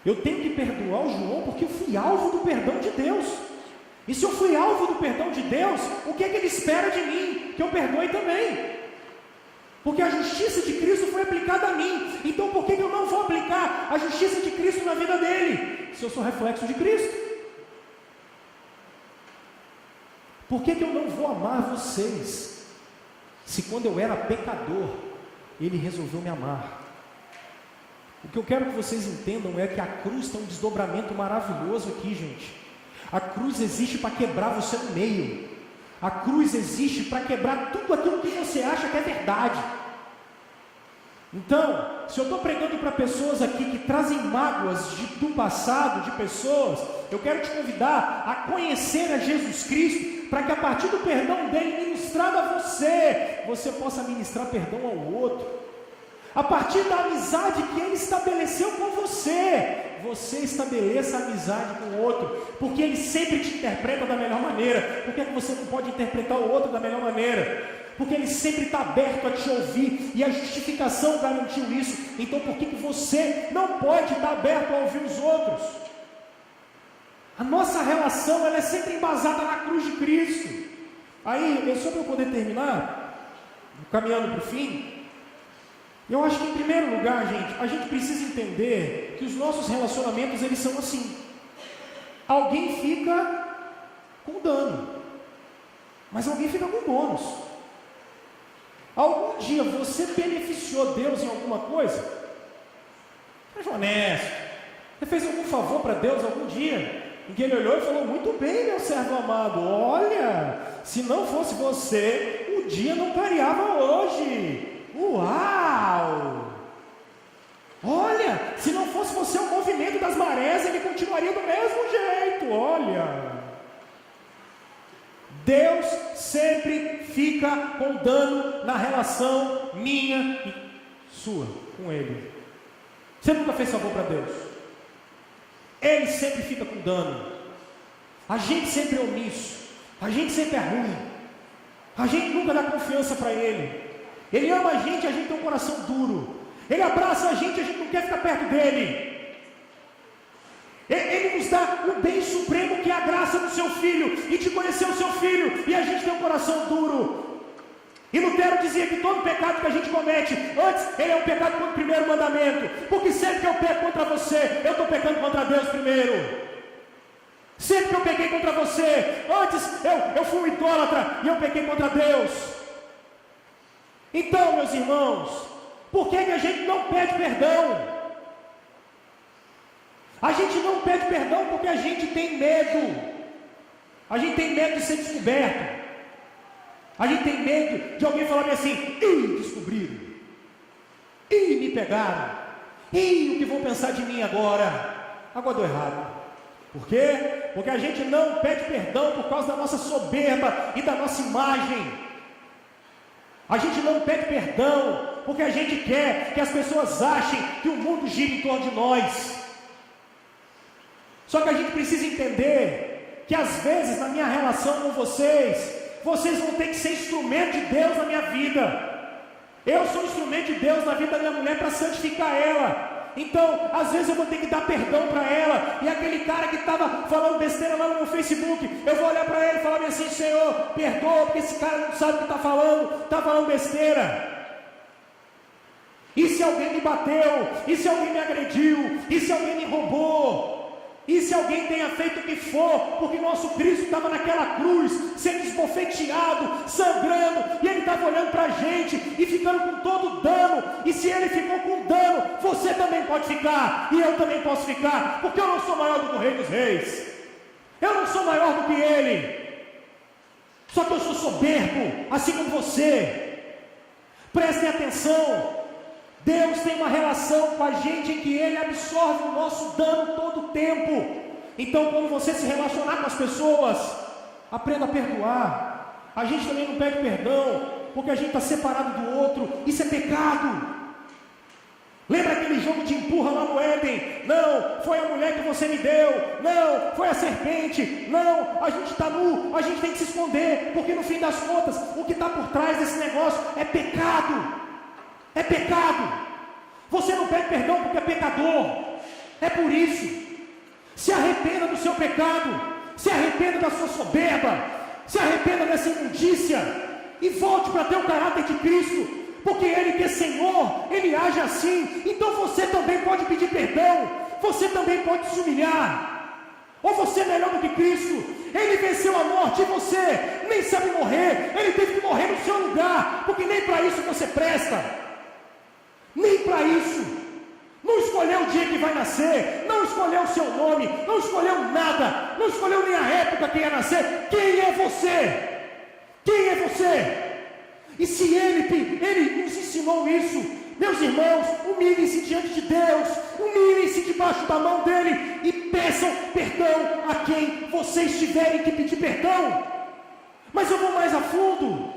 [SPEAKER 2] Eu tenho que perdoar o João porque eu fui alvo do perdão de Deus. E se eu fui alvo do perdão de Deus, o que é que ele espera de mim? Que eu perdoe também. Porque a justiça de Cristo foi aplicada a mim. Então por que eu não vou aplicar a justiça de Cristo na vida dele? Se eu sou reflexo de Cristo. Por que eu não vou amar vocês? Se quando eu era pecador, ele resolveu me amar. O que eu quero que vocês entendam é que a cruz tem um desdobramento maravilhoso aqui, gente. A cruz existe para quebrar você no meio. A cruz existe para quebrar tudo aquilo que você acha que é verdade. Então, se eu estou pregando para pessoas aqui que trazem mágoas do passado, de pessoas, eu quero te convidar a conhecer a Jesus Cristo, para que a partir do perdão dele ministrado a você possa ministrar perdão ao outro. A partir da amizade que ele estabeleceu com você estabeleça amizade com o outro, porque ele sempre te interpreta da melhor maneira. Por que você não pode interpretar o outro da melhor maneira? Porque ele sempre está aberto a te ouvir, e a justificação garantiu isso. Então por que você não pode estar aberto a ouvir os outros? A nossa relação ela é sempre embasada na cruz de Cristo. Aí, só para eu poder terminar, caminhando para o fim, eu acho que em primeiro lugar, gente, a gente precisa entender que os nossos relacionamentos, eles são assim. Alguém fica com dano, mas alguém fica com bônus. Algum dia você beneficiou Deus em alguma coisa? Seja honesto. Você fez algum favor para Deus algum dia? Em que ele olhou e falou: muito bem, meu servo amado, olha, se não fosse você, o dia não clareava hoje. Uau! se não fosse você o movimento das marés, ele continuaria do mesmo jeito. Olha, Deus sempre fica com dano na relação minha e sua com Ele. Você nunca fez favor para Deus. Ele sempre fica com dano. A gente sempre é omisso. A gente sempre é ruim. A gente nunca dá confiança para Ele. Ele ama a gente tem um coração duro. Ele abraça a gente não quer ficar perto dele. Ele nos dá o bem supremo, que é a graça do seu Filho, e de conhecer o seu Filho, e a gente tem um coração duro. E Lutero dizia que todo pecado que a gente comete, antes ele é um pecado contra o primeiro mandamento, porque sempre que eu peco contra você, eu estou pecando contra Deus primeiro. Sempre que eu pequei contra você, antes eu fui um idólatra, e eu pequei contra Deus. Então, meus irmãos, por que a gente não pede perdão? A gente não pede perdão porque a gente tem medo. A gente tem medo de ser descoberto. A gente tem medo de alguém falar assim: ih, descobriram. Ih, me pegaram. Ih, o que vão pensar de mim agora? Agora deu errado. Por quê? Porque a gente não pede perdão por causa da nossa soberba e da nossa imagem. A gente não pede perdão porque a gente quer que as pessoas achem que o mundo gira em torno de nós. Só que a gente precisa entender que às vezes na minha relação com vocês vão ter que ser instrumento de Deus na minha vida. Eu sou instrumento de Deus na vida da minha mulher para santificar ela. Então, às vezes eu vou ter que dar perdão para ela. E aquele cara que estava falando besteira lá no meu Facebook, eu vou olhar para ele e falar assim: Senhor, perdoa, porque esse cara não sabe o que está falando besteira. E se alguém me bateu? E se alguém me agrediu? E se alguém me roubou? E se alguém tenha feito o que for, porque nosso Cristo estava naquela cruz, sendo esbofeteado, sangrando, e Ele estava olhando para a gente, e ficando com todo o dano, e se Ele ficou com dano, você também pode ficar, e eu também posso ficar, porque eu não sou maior do que o Rei dos Reis, eu não sou maior do que Ele, só que eu sou soberbo, assim como você. Prestem atenção. Deus tem uma relação com a gente em que Ele absorve o nosso dano todo o tempo. Então, quando você se relacionar com as pessoas, aprenda a perdoar. A gente também não pede perdão porque a gente está separado do outro. Isso é pecado. Lembra aquele jogo de empurra lá no Éden? Não, foi a mulher que você me deu. Não, foi a serpente. Não, a gente está nu, a gente tem que se esconder, porque no fim das contas, o que está por trás desse negócio é pecado. É pecado. Você não pede perdão porque é pecador. É por isso. Se arrependa do seu pecado. Se arrependa da sua soberba. Se arrependa dessa imundícia. E volte para ter o caráter de Cristo. Porque Ele que é Senhor, Ele age assim. Então você também pode pedir perdão. Você também pode se humilhar. Ou você é melhor do que Cristo. Ele venceu a morte e você nem sabe morrer. Ele teve que morrer no seu lugar. Porque nem para isso você presta. Nem para isso. Não escolheu o dia que vai nascer, não escolheu o seu nome, não escolheu nada, não escolheu nem a época que ia nascer. Quem é você? Quem é você? E se Ele nos ensinou isso, meus irmãos, humilhem-se diante de Deus, humilhem-se debaixo da mão dEle e peçam perdão a quem vocês tiverem que pedir perdão. Mas eu vou mais a fundo.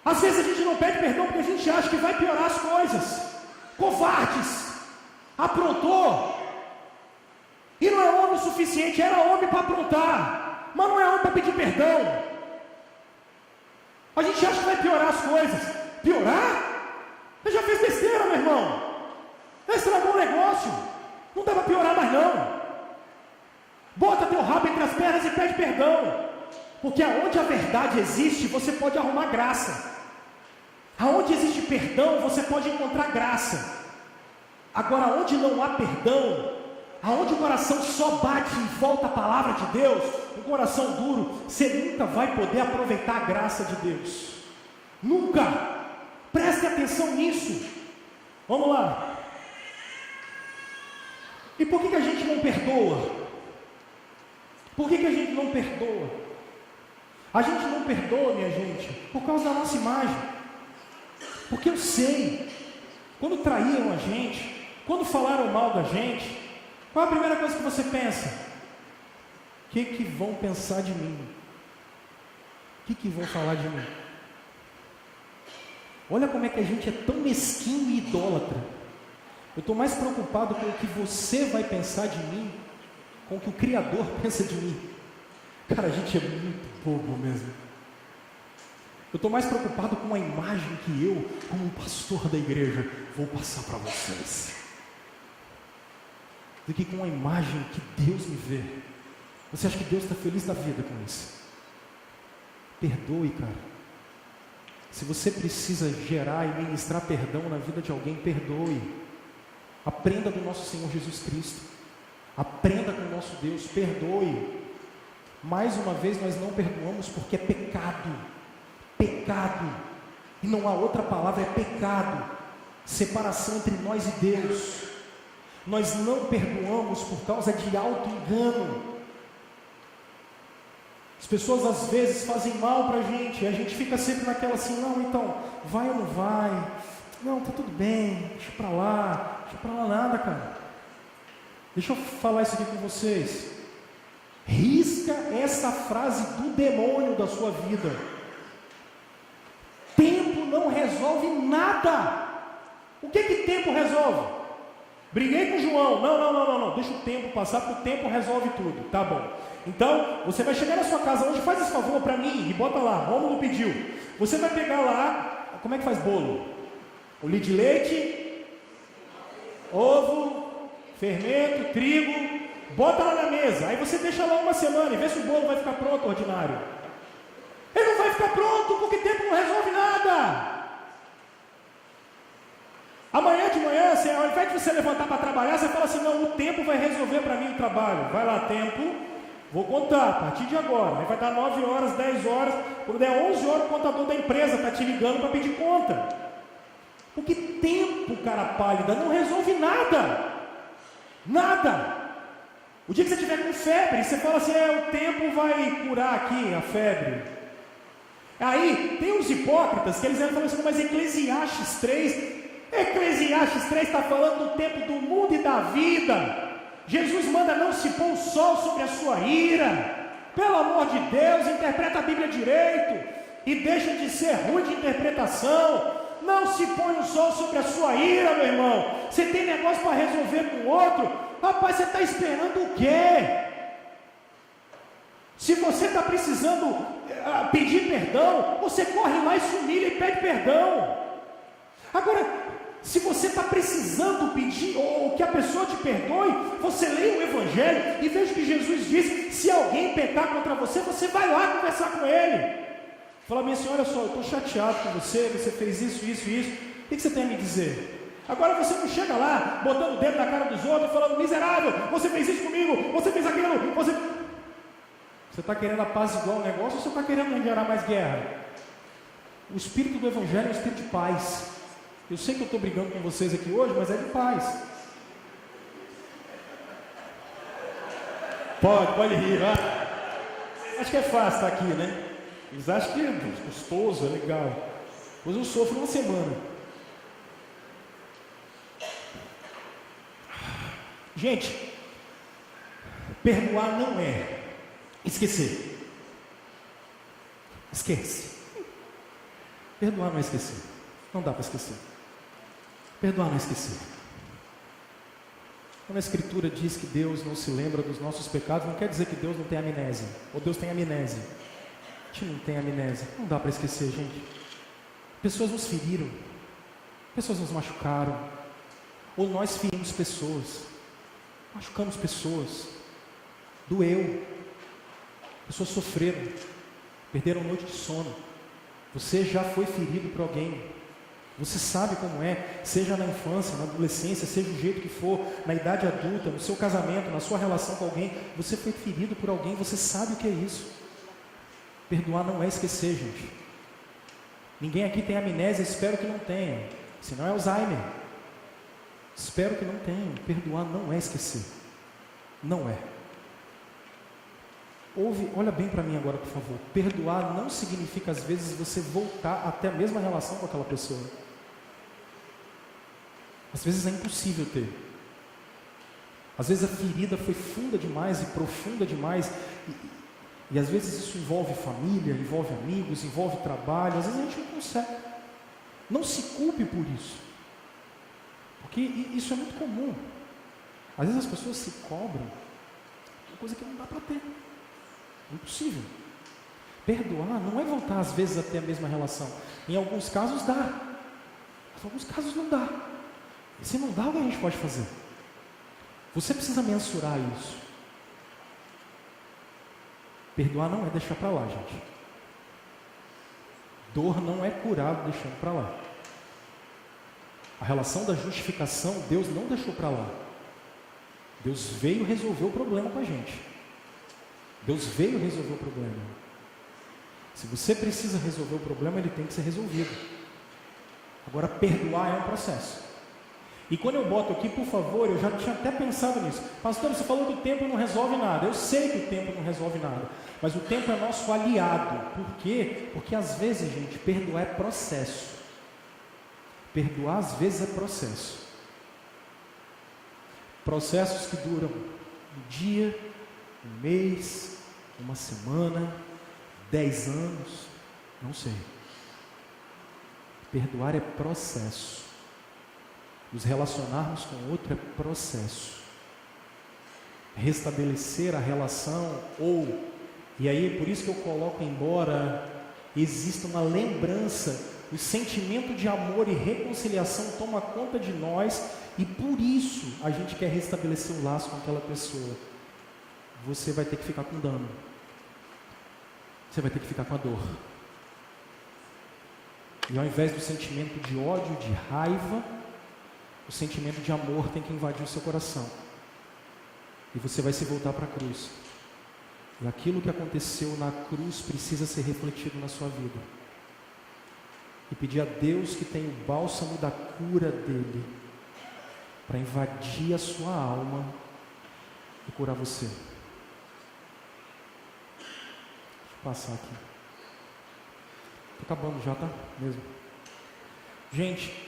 [SPEAKER 2] Às vezes a gente não pede perdão porque a gente acha que vai piorar as coisas. Covardes. Aprontou. E não é homem o suficiente, era homem para aprontar, mas não é homem para pedir perdão. A gente acha que vai piorar as coisas. Piorar? Você já fez besteira, meu irmão. Já estragou o negócio. Não dá para piorar mais não. Bota teu rabo entre as pernas e pede perdão. Porque aonde a verdade existe, você pode arrumar graça. Aonde existe perdão, você pode encontrar graça. Agora, onde não há perdão, aonde o coração só bate e volta a palavra de Deus, um coração duro, você nunca vai poder aproveitar a graça de Deus. Nunca. Preste atenção nisso. Vamos lá. E por que a gente não perdoa? Por que a gente não perdoa? A gente não perdoa, minha gente, por causa da nossa imagem. Porque eu sei, quando traíram a gente, Quando falaram mal da gente, qual é a primeira coisa que você pensa? O que vão pensar de mim? O que vão falar de mim? Olha como é que a gente é tão mesquinho e idólatra. Eu estou mais preocupado com o que você vai pensar de mim, com o que o Criador pensa de mim. Cara, a gente é muito bobo mesmo. Eu estou mais preocupado com a imagem que eu, como um pastor da igreja, vou passar para vocês, do que com a imagem que Deus me vê. Você acha que Deus está feliz da vida com isso? Perdoe, cara. Se você precisa gerar e ministrar perdão na vida de alguém, perdoe. Aprenda do nosso Senhor Jesus Cristo. Aprenda com o nosso Deus, perdoe. Mais uma vez, nós não perdoamos porque é pecado. Pecado. E não há outra palavra, é pecado. Separação entre nós e Deus. Nós não perdoamos por causa de auto-engano. As pessoas às vezes fazem mal para a gente, e a gente fica sempre naquela assim, não, então, vai ou não vai? Não, tá tudo bem, deixa para lá nada, cara. Deixa eu falar isso aqui com vocês. Risca essa frase do demônio da sua vida. Tempo não resolve nada. O que tempo resolve? Briguei com o João, não, deixa o tempo passar, porque o tempo resolve tudo, tá bom. Então, você vai chegar na sua casa hoje, faz esse favor para mim, e bota lá, Rômulo pediu. Você vai pegar lá, como é que faz bolo? O litro de leite, ovo, fermento, trigo, bota lá na mesa, aí você deixa lá uma semana e vê se o bolo vai ficar pronto, ordinário. Ele não vai ficar pronto, porque tempo não resolve nada. Amanhã de manhã, ao invés de você levantar para trabalhar, você fala assim, não, o tempo vai resolver para mim o trabalho. Vai lá, tempo, vou contar, a partir de agora. Aí vai dar 9 horas, 10 horas, quando der 11 horas, o contador da empresa está te ligando para pedir conta. Porque tempo, cara pálida, não resolve nada. Nada. O dia que você tiver com febre, você fala assim, o tempo vai curar aqui a febre. Aí, tem uns hipócritas que eles falam assim, mas Eclesiastes 3 está falando do tempo do mundo e da vida. Jesus manda não se pôr o sol sobre a sua ira. Pelo amor de Deus, interpreta a Bíblia direito e deixa de ser ruim de interpretação. Não se põe o sol sobre a sua ira, meu irmão. Você tem negócio para resolver com o outro. Rapaz, você está esperando o quê? Se você está precisando pedir perdão, você corre lá e se humilha e pede perdão. Agora, se você está precisando pedir, ou que a pessoa te perdoe, você leia o Evangelho e veja que Jesus diz, se alguém pecar contra você, você vai lá conversar com ele. Fala, minha senhora, olha só, eu estou chateado com você, você fez isso. O que você tem a me dizer? Agora você não chega lá, botando o dedo na cara dos outros, falando, miserável, você fez isso comigo, você fez aquilo, Você está querendo a paz igual ao negócio, ou você está querendo gerar mais guerra? O espírito do Evangelho é um espírito de paz. Eu sei que eu estou brigando com vocês aqui hoje, mas é de paz. Pode rir, vai. Acho que é fácil estar aqui, né? Eles acham que é gostoso, é legal. Pois eu sofro uma semana. Gente, perdoar não é esquecer. Esquece. Perdoar não é esquecer. Não dá para esquecer. Perdoar não é esquecer. Quando a Escritura diz que Deus não se lembra dos nossos pecados, não quer dizer que Deus não tem amnésia. Ou Deus tem amnésia. A gente não tem amnésia. Não dá para esquecer, gente. Pessoas nos feriram. Pessoas nos machucaram. Ou nós ferimos pessoas. Machucamos pessoas. Doeu. Pessoas sofreram. Perderam noite de sono. Você já foi ferido por alguém. Você sabe como é, seja na infância, na adolescência, seja do jeito que for, na idade adulta, no seu casamento, na sua relação com alguém, você foi ferido por alguém, você sabe o que é isso. Perdoar não é esquecer, gente. Ninguém aqui tem amnésia, espero que não tenha. Senão é Alzheimer. Espero que não tenha. Perdoar não é esquecer. Não é. Olha bem para mim agora, por favor. Perdoar não significa, às vezes, você voltar até a mesma relação com aquela pessoa. Às vezes é impossível ter. Às vezes a ferida foi funda demais e profunda demais. E às vezes isso envolve família, envolve amigos, envolve trabalho. Às vezes a gente não consegue. Não se culpe por isso. Porque isso é muito comum. Às vezes as pessoas se cobram uma coisa que não dá para ter. É impossível. Perdoar não é voltar às vezes a ter a mesma relação. Em alguns casos dá. Mas em alguns casos não dá. E se não dá, o que a gente pode fazer? Você precisa mensurar isso. Perdoar não é deixar para lá, gente. Dor não é curado deixando para lá. A relação da justificação, Deus não deixou para lá. Deus veio resolver o problema com a gente. Deus veio resolver o problema. Se você precisa resolver o problema, ele tem que ser resolvido. Agora, perdoar é um processo. E quando eu boto aqui, por favor, eu já tinha até pensado nisso. Pastor, você falou que o tempo não resolve nada. Eu sei que o tempo não resolve nada. Mas o tempo é nosso aliado. Por quê? Porque às vezes, gente, perdoar é processo. Perdoar às vezes é processo. Processos que duram um dia, um mês, uma semana, 10 anos, não sei. Perdoar é processo. Nos relacionarmos com o outro é processo. Restabelecer a relação e aí por isso que eu coloco, embora exista uma lembrança, o sentimento de amor e reconciliação toma conta de nós e por isso a gente quer restabelecer o laço com aquela pessoa. Você vai ter que ficar com dano. Você vai ter que ficar com a dor. E ao invés do sentimento de ódio, de raiva, o sentimento de amor tem que invadir o seu coração. E você vai se voltar para a cruz. E aquilo que aconteceu na cruz precisa ser refletido na sua vida. E pedir a Deus que tem o bálsamo da cura dele para invadir a sua alma e curar você. Deixa eu passar aqui. Estou acabando já, tá? Mesmo. Gente,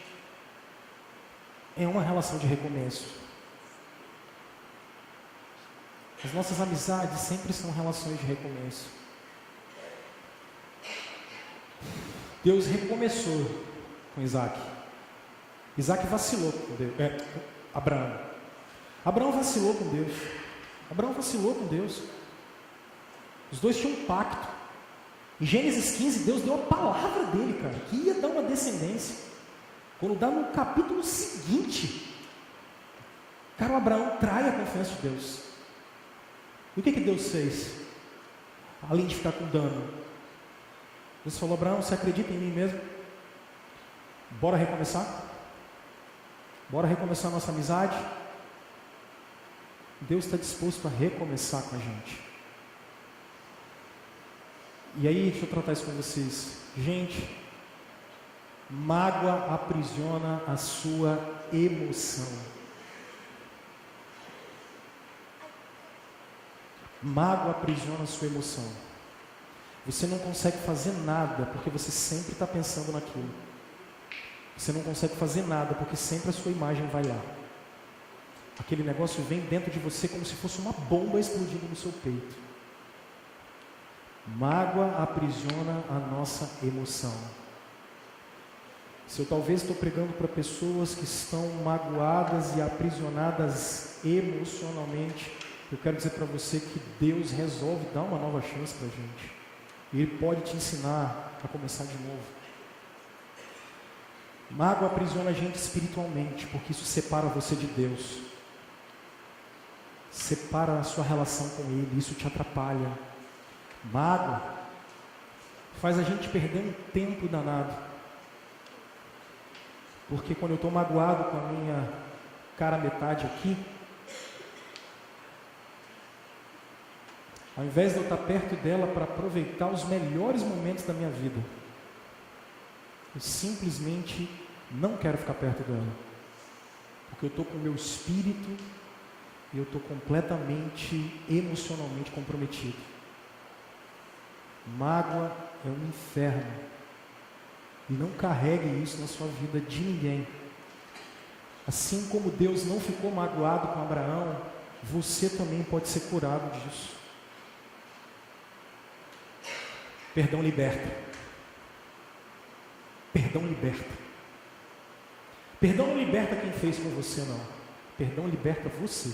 [SPEAKER 2] é uma relação de recomeço. As nossas amizades sempre são relações de recomeço. Deus recomeçou com Isaac. Isaac vacilou com Deus. Abraão. Abraão vacilou com Deus. Abraão vacilou com Deus. Os dois tinham um pacto. Em Gênesis 15, Deus deu a palavra dele, cara, que ia dar uma descendência. Quando dá no capítulo seguinte, cara, o Abraão trai a confiança de Deus. E o que Deus fez? Além de ficar com dano, Deus falou: Abraão, você acredita em mim mesmo? Bora recomeçar? Bora recomeçar a nossa amizade? Deus está disposto a recomeçar com a gente. E aí, deixa eu tratar isso com vocês. Gente, mágoa aprisiona a sua emoção. Mágoa aprisiona a sua emoção. Você não consegue fazer nada porque você sempre está pensando naquilo. Você não consegue fazer nada porque sempre a sua imagem vai lá. Aquele negócio vem dentro de você como se fosse uma bomba explodindo no seu peito. Mágoa aprisiona a nossa emoção. Se eu talvez estou pregando para pessoas que estão magoadas e aprisionadas emocionalmente, eu quero dizer para você que Deus resolve dar uma nova chance para a gente. E Ele pode te ensinar a começar de novo. Mágoa aprisiona a gente espiritualmente, porque isso separa você de Deus. Separa a sua relação com Ele, isso te atrapalha. Mágoa faz a gente perder um tempo danado. Porque quando eu estou magoado com a minha cara metade aqui, ao invés de eu estar perto dela para aproveitar os melhores momentos da minha vida, eu simplesmente não quero ficar perto dela. Porque eu estou com o meu espírito e eu estou completamente emocionalmente comprometido. Mágoa é um inferno. E não carregue isso na sua vida de ninguém. Assim como Deus não ficou magoado com Abraão, você também pode ser curado disso. Perdão liberta. Perdão liberta. Perdão não liberta quem fez com você, não. Perdão liberta você.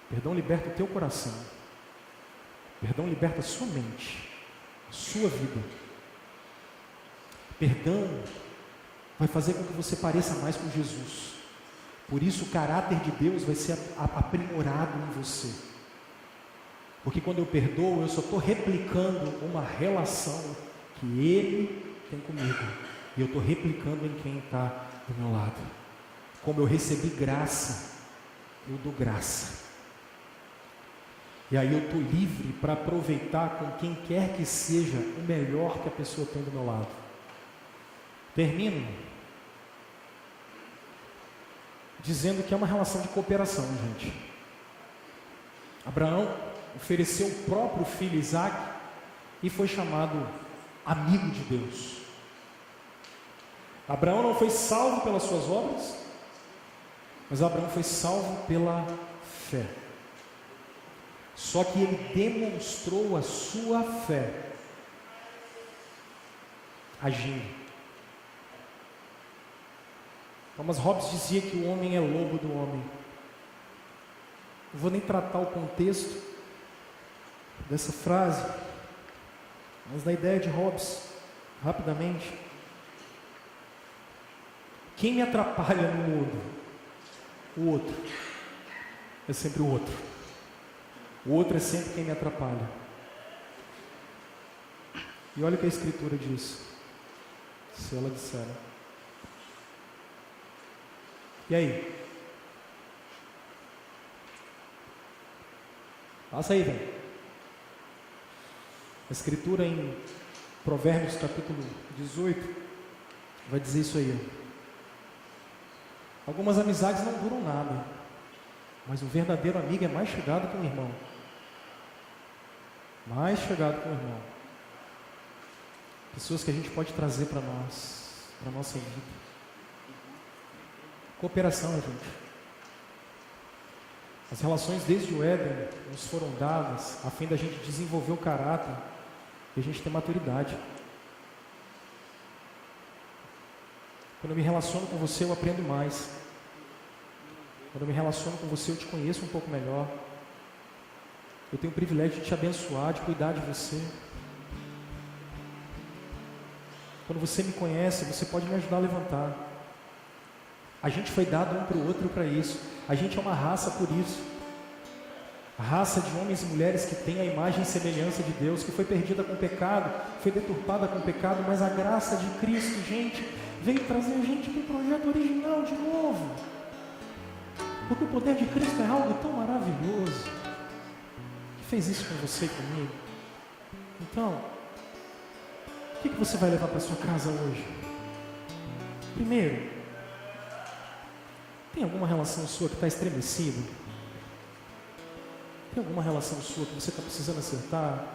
[SPEAKER 2] Perdão liberta o teu coração. Perdão liberta a sua mente, a sua vida. Perdão vai fazer com que você pareça mais com Jesus. Por isso o caráter de Deus vai ser aprimorado em você. Porque quando eu perdoo, eu só estou replicando uma relação que Ele tem comigo. E eu estou replicando em quem está do meu lado. Como eu recebi graça, eu dou graça. E aí eu estou livre para aproveitar com quem quer que seja o melhor que a pessoa tem do meu lado. Termino dizendo que é uma relação de cooperação, gente. Abraão ofereceu o próprio filho Isaque e foi chamado amigo de Deus. Abraão não foi salvo pelas suas obras, mas Abraão foi salvo pela fé. Só que ele demonstrou a sua fé agindo. Thomas Hobbes dizia que o homem é lobo do homem. Não vou nem tratar o contexto dessa frase, mas da ideia de Hobbes, rapidamente. Quem me atrapalha no mundo? O outro. É sempre o outro. O outro é sempre quem me atrapalha. E olha o que a Escritura diz. Se ela disser. E aí? Passa aí, velho. A Escritura em Provérbios capítulo 18 vai dizer isso aí. Algumas amizades não duram nada, mas o verdadeiro amigo é mais chegado que um irmão. Mais chegado que um irmão. Pessoas que a gente pode trazer para nós, para a nossa vida. Cooperação, gente. As relações desde o Éden nos foram dadas a fim da gente desenvolver o caráter e a gente ter maturidade. Quando eu me relaciono com você, eu aprendo mais. Quando eu me relaciono com você, eu te conheço um pouco melhor. Eu tenho o privilégio de te abençoar, de cuidar de você. Quando você me conhece, você pode me ajudar a levantar. A gente foi dado um para o outro para isso. A gente é uma raça por isso. A raça de homens e mulheres que tem a imagem e semelhança de Deus, que foi perdida com o pecado, foi deturpada com o pecado, mas a graça de Cristo, gente, veio trazer a gente para o projeto original de novo. Porque o poder de Cristo é algo tão maravilhoso, que fez isso com você e comigo. Então, o que você vai levar para sua casa hoje? Primeiro, tem alguma relação sua que está estremecida? Tem alguma relação sua que você está precisando acertar?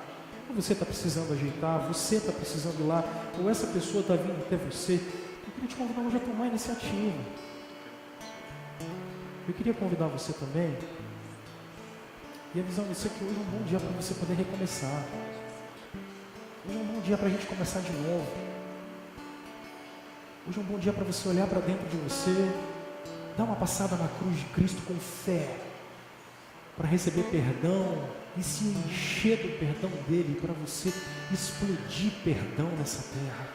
[SPEAKER 2] Ou você está precisando ajeitar? Você está precisando ir lá? Ou essa pessoa está vindo até você? Eu queria te convidar hoje a tomar a iniciativa. Eu queria convidar você também e avisar você que hoje é um bom dia para você poder recomeçar. Hoje é um bom dia para a gente começar de novo. Hoje é um bom dia para você olhar para dentro de você, dar uma passada na cruz de Cristo com fé, para receber perdão e se encher do perdão dele, para você explodir perdão nessa terra.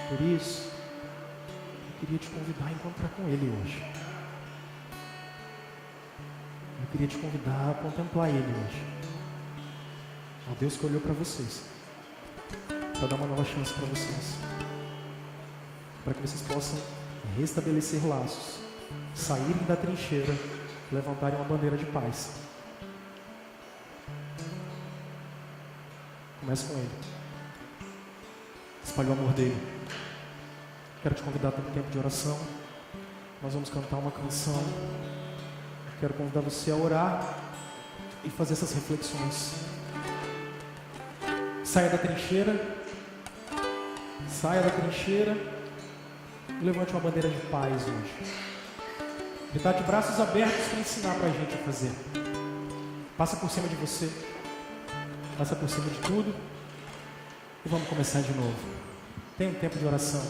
[SPEAKER 2] Por isso, eu queria te convidar a encontrar com ele hoje. Eu queria te convidar a contemplar ele hoje. Ó Deus que olhou para vocês, para dar uma nova chance para vocês, para que vocês possam restabelecer laços, saírem da trincheira, levantarem uma bandeira de paz. Comece com ele. Espalhe o amor dele. Quero te convidar para um tempo de oração. Nós vamos cantar uma canção. Quero convidar você a orar e fazer essas reflexões. Saia da trincheira. Saia da trincheira. e levante uma bandeira de paz hoje. Ele está de braços abertos para ensinar para a gente a fazer. Passa por cima de você, passa por cima de tudo, e vamos começar de novo. Tem um tempo de oração.